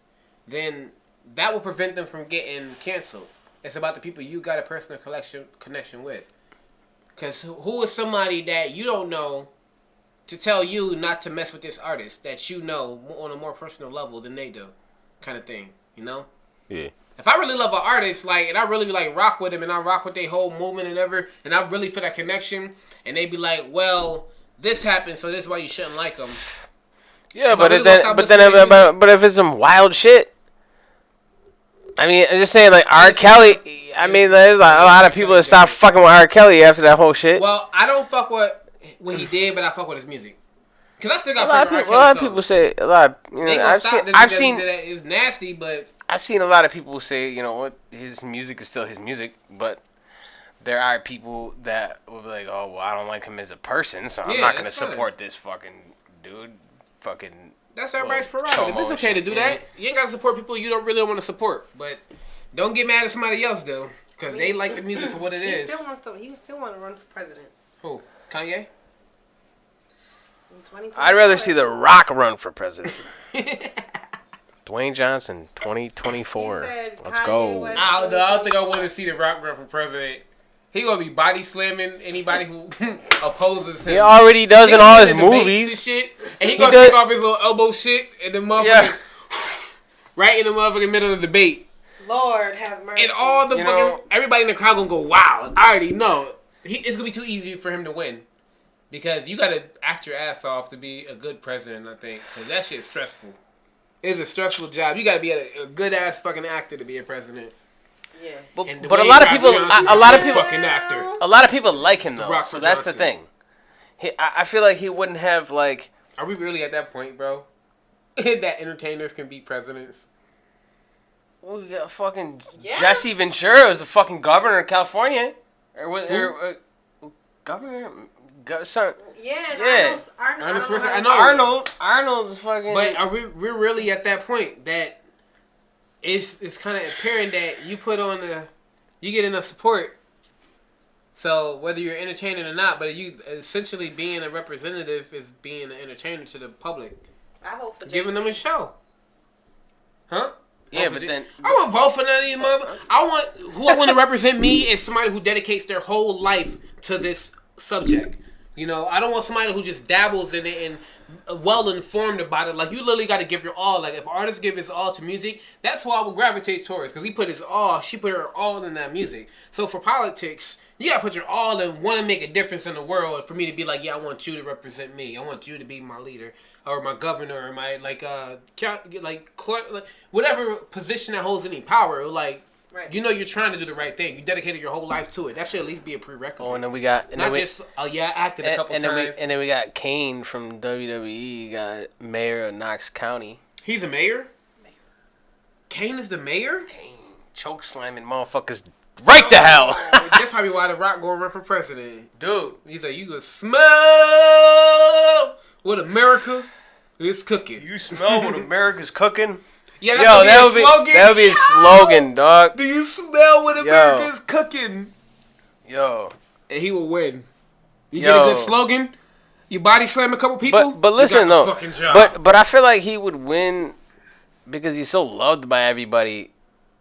then that will prevent them from getting canceled. It's about the people you got a personal connection with. Because who is somebody that you don't know to tell you not to mess with this artist that you know on a more personal level than they do, kind of thing, you know? Yeah. If I really love an artist, like, and I really like rock with him, and I rock with their whole movement and ever, and I really feel that connection, and they be like, well, this happened, so this is why you shouldn't like them. Yeah, Am I but really if gonna stop listening to music? but if it's some wild shit, I mean, I'm just saying, like R. Kelly. I mean, there's a lot of people that stopped fucking with R. Kelly after that whole shit. Well, I don't fuck with what he did, but I fuck with his music. Cause I still got A lot of people say a lot. You know, I've seen it's nasty, but I've seen a lot of people say, you know what, his music is still his music, but there are people that will be like, oh, well, I don't like him as a person, so I'm Yeah, not gonna that's fine. support this fucking dude. Fucking. that's everybody's Well, prerogative. It's chomo okay to shit, do yeah. that. You ain't gotta support people you don't really want to support, but don't get mad at somebody else though, cause they like the music for what it He is. still want to run for president Who? Kanye? in 2020. I'd rather see The Rock run for president. Dwayne Johnson, 2024. He said Let's Kanye go. West- I don't think I want to see The Rock run for president. He gonna be body slamming anybody who opposes him. He already does in all his debates and movies. shit, and he He gonna does- take off his little elbow shit and the motherfucker Yeah. right in the motherfucking middle of the debate. Lord have mercy. And all the You fucking know- everybody in the crowd gonna go, wow, I already know. It's gonna be too easy for him to win. Because you gotta act your ass off to be a good president, I think. Because that shit's stressful. It's a stressful job. You gotta be a good ass fucking actor to be a president. Yeah. And But a Dwayne lot of Rock people, Johnson's a lot of people, fucking actor. a lot of people like him though. Rock So for that's the Johnson. thing. I feel like he wouldn't have like. Are we really at that point, bro? That entertainers can be presidents? We got fucking Yeah. Jesse Ventura was the fucking governor of California, governor. Sorry. Yeah. And Yeah. Arnold Arnold, Schwarzenegger, I know. Arnold's fucking. But are we're really at that point that it's kind of apparent that you get enough support. So whether you're entertaining or not, but you essentially being a representative is being an entertainer to the public, I vote for giving them a show. Huh? yeah, Vote for but J- then. I won't vote for none of these mother. I want to represent me as somebody who dedicates their whole life to this subject. You know, I don't want somebody who just dabbles in it and well informed about it. Like, you literally got to give your all. Like, if an artist give his all to music, that's why I would gravitate towards. Because he put his all, she put her all in that music. So for politics, you got to put your all and want to make a difference in the world for me to be like, yeah, I want you to represent me. I want you to be my leader or my governor or my, clerk, whatever position that holds any power. Like, Right. you know you're trying to do the right thing. You dedicated your whole life to it. That should at least be a prerequisite. Oh, and then we got... And not just, I acted a couple times. And then we got Kane from WWE, got mayor of Knox County. He's a mayor? Kane is the mayor? Kane choke slamming motherfuckers right to hell. That's probably why The Rock going to run for president. Dude. He's like, you can smell what America is cooking. You smell what America's cooking? Yeah, Yo, that would be a slogan. That would be a slogan, dog. Do you smell what America's cooking? Yo. And he will win. You get a good slogan, you body slam a couple people, but listen, you got the no. fucking job. But I feel like he would win because he's so loved by everybody,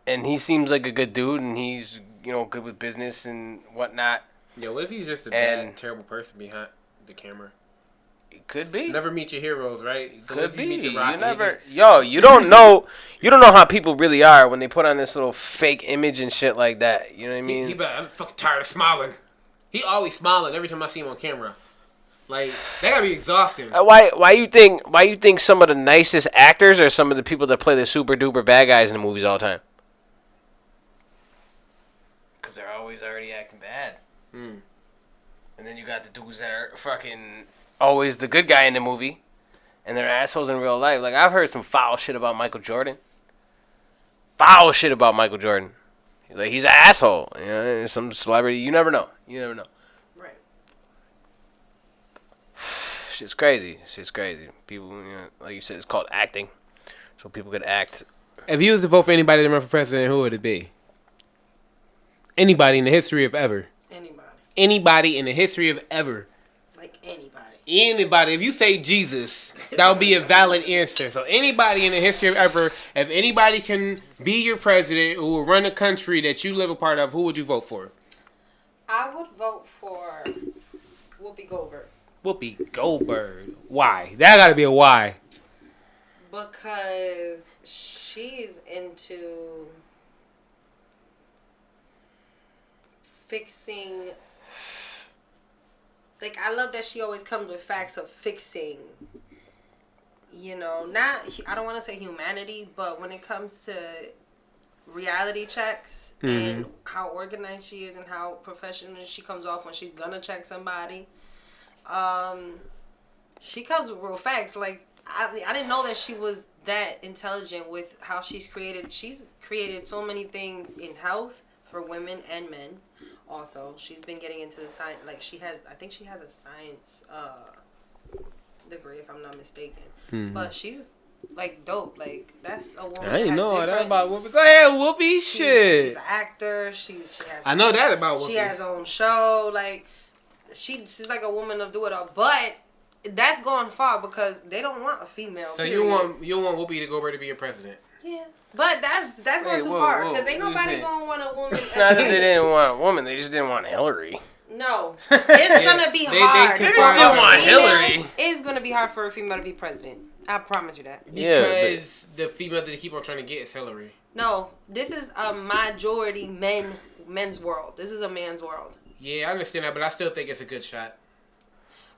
and he seems like a good dude, and he's, you know, good with business and whatnot. Yeah, what if he's just a bad, terrible person behind the camera? It could be. Never meet your heroes, right? So Could be. Meet The Rock, You never. Yo, you don't know. You don't know how people really are when they put on this little fake image and shit like that. You know what I mean? I'm fucking tired of smiling. He always smiling every time I see him on camera. Like, that gotta be exhausting. Why you think some of the nicest actors are some of the people that play the super duper bad guys in the movies all the time? Because they're always already acting bad. Mm. And then you got the dudes that are fucking always the good guy in the movie, and they're assholes in real life. Like, I've heard some foul shit about Michael Jordan. Foul shit about Michael Jordan. Like, he's an asshole. You know, some celebrity. You never know. Right. Shit's crazy. People, you know, like you said, it's called acting. So people could act. If you was to vote for anybody to run for president, who would it be? Anybody in the history of ever. Anybody in the history of ever. Like anybody. Anybody. If you say Jesus, that would be a valid answer. So anybody in the history of ever, if anybody can be your president who will run a country that you live a part of, who would you vote for? I would vote for Whoopi Goldberg. Whoopi Goldberg. Why? That gotta be a why. Because she's into fixing... Like, I love that she always comes with facts of fixing, you know, I don't want to say humanity, but when it comes to reality checks and how organized she is and how professional she comes off when she's gonna check somebody, she comes with real facts. Like, I didn't know that she was that intelligent with how she's created so many things in health for women and men. Also, she's been getting into the science. Like, I think she has a science degree, if I'm not mistaken. But she's like dope. Like, that's a woman. I didn't know that about Whoopi. Go ahead, Whoopi. Shit. She's an actor. She has. I know that about Whoopi. She has her own show. Like, she's like a woman of do it all. But that's going far because they don't want a female. So you want Whoopi to go over to be your president? Yeah. But that's going too far because ain't nobody gonna want a woman. Not that they didn't want a woman, they just didn't want Hillary. No, it's gonna be hard. They just didn't want Hillary. It's gonna be hard for a female to be president. I promise you that. Because the female that they keep on trying to get is Hillary. No, this is a majority men's world. This is a man's world. Yeah, I understand that, but I still think it's a good shot.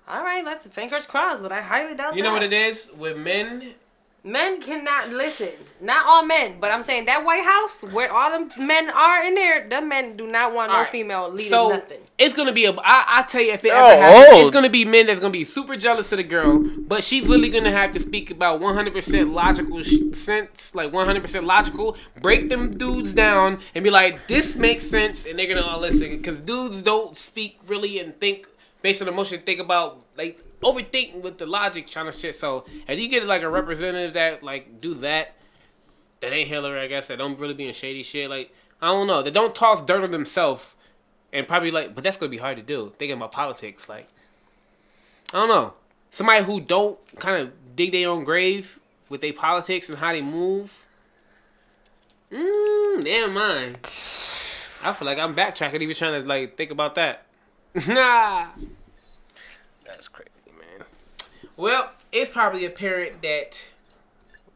All right, let's fingers crossed, but I highly doubt that. You know what it is with men. Men cannot listen. Not all men, but I'm saying that White House where all them men are in there, them men do not want no female leading nothing. It's gonna be I tell you, if it ever happens, it's gonna be men that's gonna be super jealous of the girl, but she's literally gonna have to speak about 100% logical sense, like 100% logical, break them dudes down and be like, this makes sense, and they're gonna all listen, because dudes don't speak really and think based on emotion, think about like overthinking with the logic kind of shit. So if you get like a representative that like do that ain't Hillary, I guess, that don't really be in shady shit, like, I don't know, that don't toss dirt on themselves and probably like, but that's gonna be hard to do thinking about politics. Like, I don't know, somebody who don't kind of dig their own grave with their politics and how they move. Damn mind. I feel like I'm backtracking even trying to like think about that. Nah. That's crazy, man. Well, it's probably apparent that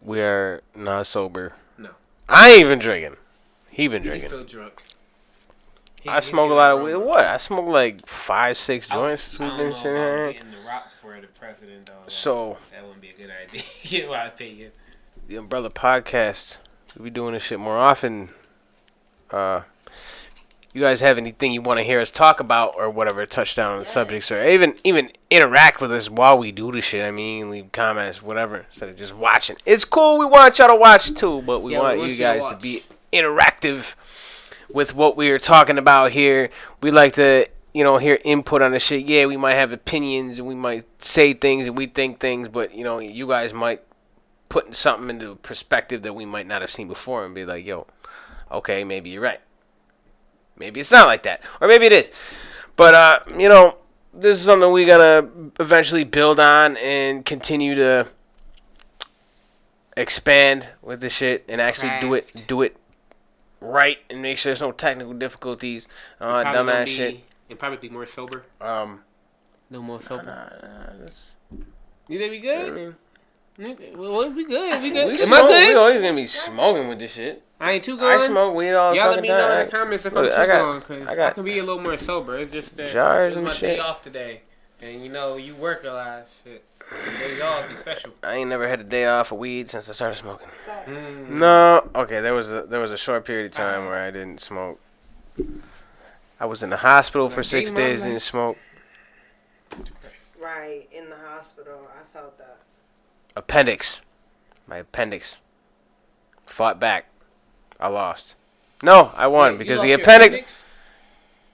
We are not sober. no, I ain't even drinking. He been he drinking. feel drunk. I smoke a lot of weed. What? I smoke like 5-6 I joints since I we've don't been know sitting if I'm here. getting the rock for the president though. So, that wouldn't be a good idea, in my opinion. the Umbrella Podcast. We be doing this shit more often. You guys have anything you want to hear us talk about or whatever, touch down on the subjects, or even interact with us while we do the shit. I mean, leave comments, whatever, instead of just watching. It's cool. We want y'all to watch too, but we want you guys to be interactive with what we are talking about here. We like to, hear input on the shit. Yeah, we might have opinions and we might say things and we think things, but you guys might put something into perspective that we might not have seen before and be like, yo, okay, maybe you're right. Maybe it's not like that. Or maybe it is. But, this is something we're going to eventually build on and continue to expand with this shit and actually do it right and make sure there's no technical difficulties. Dumbass shit. It'd probably be more sober. No more sober. I You think we good? mean, Well, we good. We good. we Am I good? We always going to be smoking with this shit. I ain't too good. I smoke weed all the Y'all let fucking me know in time. the comments if Look, I'm too gone, because I I can be a little more sober. It's just that jars it's and my shit. day off today. And you work a lot. Shit. The days off be special. I ain't never had a day off of weed since I started smoking. Mm. No, okay. There was a short period of time where I didn't smoke. I was in the hospital for 6 days, didn't smoke. Right, in the hospital. I felt that. Appendix, my appendix fought back. I lost. No, I won because the appendix.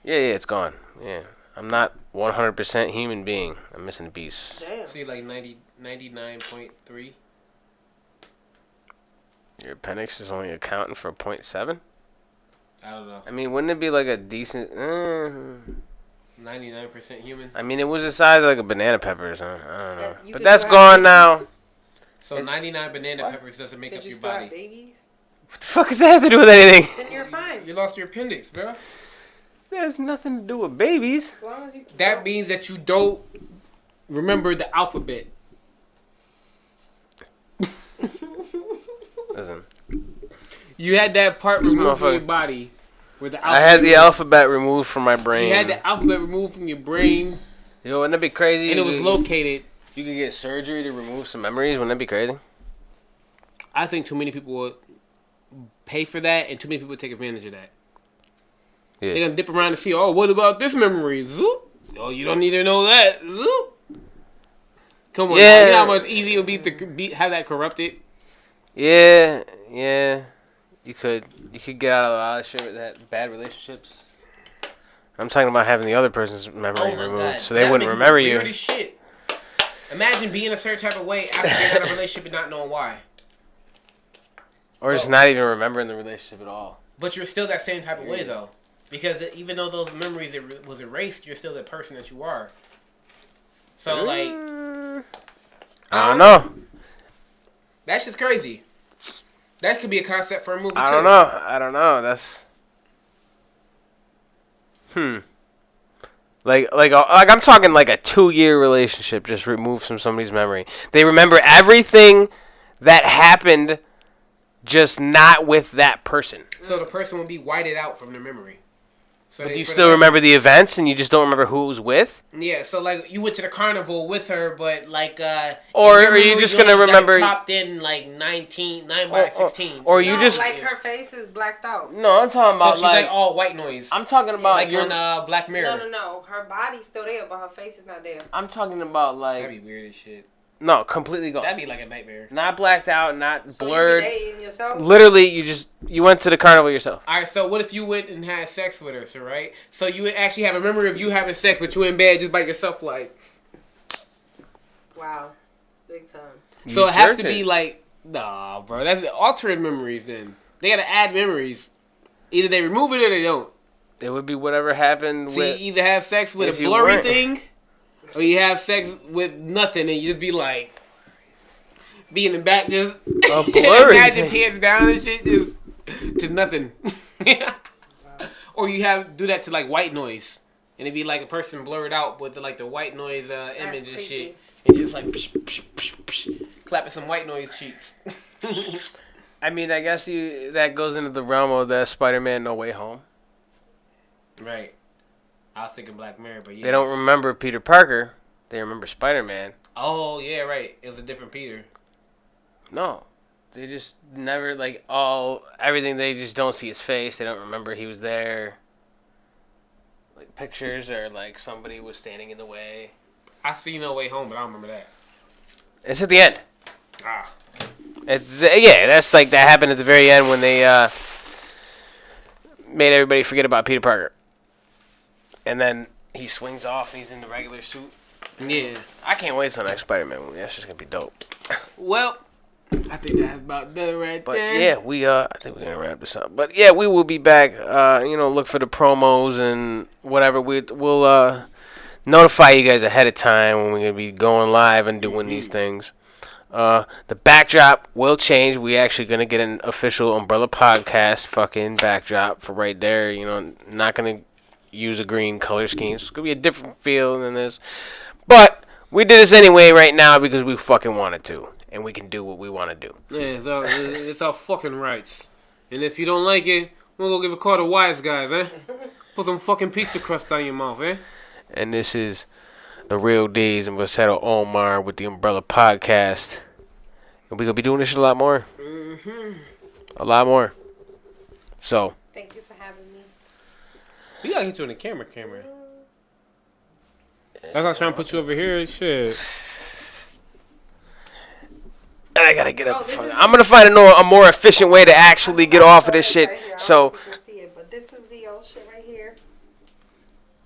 Yeah, it's gone. Yeah, I'm not 100% human being. I'm missing a piece. Damn. So you're like 99.3. Your appendix is only accounting for 0.7. I don't know. I mean, wouldn't it be like a decent? 99% human. I mean, it was the size of like a banana pepper or something. I don't know. You But could that's still gone have now. babies? So It's- 99 banana peppers doesn't make Could up you your still have body. babies? What the fuck does that have to do with anything? Then you're fine. You lost your appendix, bro. There's nothing to do with babies. As long as you That means that you don't remember the alphabet. Listen, You had that part removed from your motherfucker- body. Where the I had the alphabet removed from my brain. You had the alphabet removed from your brain, Yo, wouldn't that be crazy? and it was located. You could get surgery to remove some memories. Wouldn't that be crazy? I think too many people would pay for that, and too many people would take advantage of that. Yeah. They're gonna dip around to see, oh, what about this memory? Zoop. Oh, you don't need to know that. Zoop. Come on, Yeah. you know how much easier it would be to have that corrupted? Yeah. You could get out of a lot of shit with that bad relationships. I'm talking about having the other person's memory removed, so they That wouldn't make remember weird you. as shit. Imagine being a certain type of way after being in a relationship and not knowing why. Or just not even remembering the relationship at all. But you're still that same type of way, though. Because even though those memories was erased, you're still the person that you are. So, like... I don't know. That's just crazy. That could be a concept for a movie, too. I don't know. That's... Like I'm talking like a 2-year relationship just removed from somebody's memory. They remember everything that happened, just not with that person. So the person will be whited out from their memory. So But you still remember the events, and you just don't remember who it was with? Yeah, so like you went to the carnival with her, but like Or are you just gonna remember? Chopped in like 9 by 16. Or you no, just like her face is blacked out. No, I'm talking So about she's like all white noise. I'm talking about like on Black Mirror. No. Her body's still there, but her face is not there. I'm talking about like That'd be weird as shit. no, completely gone. That'd be like a nightmare. Not blacked out, not So blurred. you be dating yourself? Literally, you went to the carnival yourself. All right, so what if you went and had sex with her, so right? So you would actually have a memory of you having sex, but you in bed just by yourself, like. Wow, big time. So it has to be like, nah, bro. That's altering memories. Then they gotta add memories. Either they remove it or they don't. It would be whatever happened So with. you either have sex with if a you blurry weren't. thing, or you have sex with nothing, and you just be like, be in the back, just A blurry imagine thing. pants down and shit, just to nothing. Or you do that to like white noise. and it'd be like a person blurred out with like the white noise image and creepy. shit, and just like clapping some white noise cheeks. I mean, I guess that goes into the realm of the Spider-Man No Way Home. Right. I was thinking Black Mirror, but yeah. They don't remember Peter Parker. They remember Spider-Man. Oh yeah, right. It was a different Peter. No. They just never, like, everything, they just don't see his face. They don't remember he was there. Like, pictures or, like, somebody was standing in the way. I see No Way Home, but I don't remember that. It's at the end. Ah. That's like, that happened at the very end when they, made everybody forget about Peter Parker. And then he swings off and he's in the regular suit. Yeah. I can't wait till the next Spider-Man movie. That's just gonna be dope. Well, I think that's about that right But there. yeah, I think we're gonna wrap this up. But yeah, we will be back. Look for the promos and whatever. We'll notify you guys ahead of time when we're gonna be going live and doing these things. The backdrop will change. We actually gonna get an official Umbrella Podcast fucking backdrop for right there. Not gonna use a green color scheme. It's gonna be a different feel than this. But we did this anyway right now because we fucking wanted to. And we can do what we want to do. Yeah, it's our fucking rights. And if you don't like it, we'll go give a call to Wise Guys, eh? Put some fucking pizza crust on your mouth, eh? And this is TheREALDeeZ and Vocero Omar with the Umbrella Podcast. And we're going to be doing this shit a lot more. Mm-hmm. A lot more. So. Thank you for having me. We gotta get you in the camera. That's why I was trying to put you over here. Shit. I gotta get up. I'm gonna find a more efficient way to actually get off of this shit. Right here. I So. don't know if you can see it, but this is VO shit right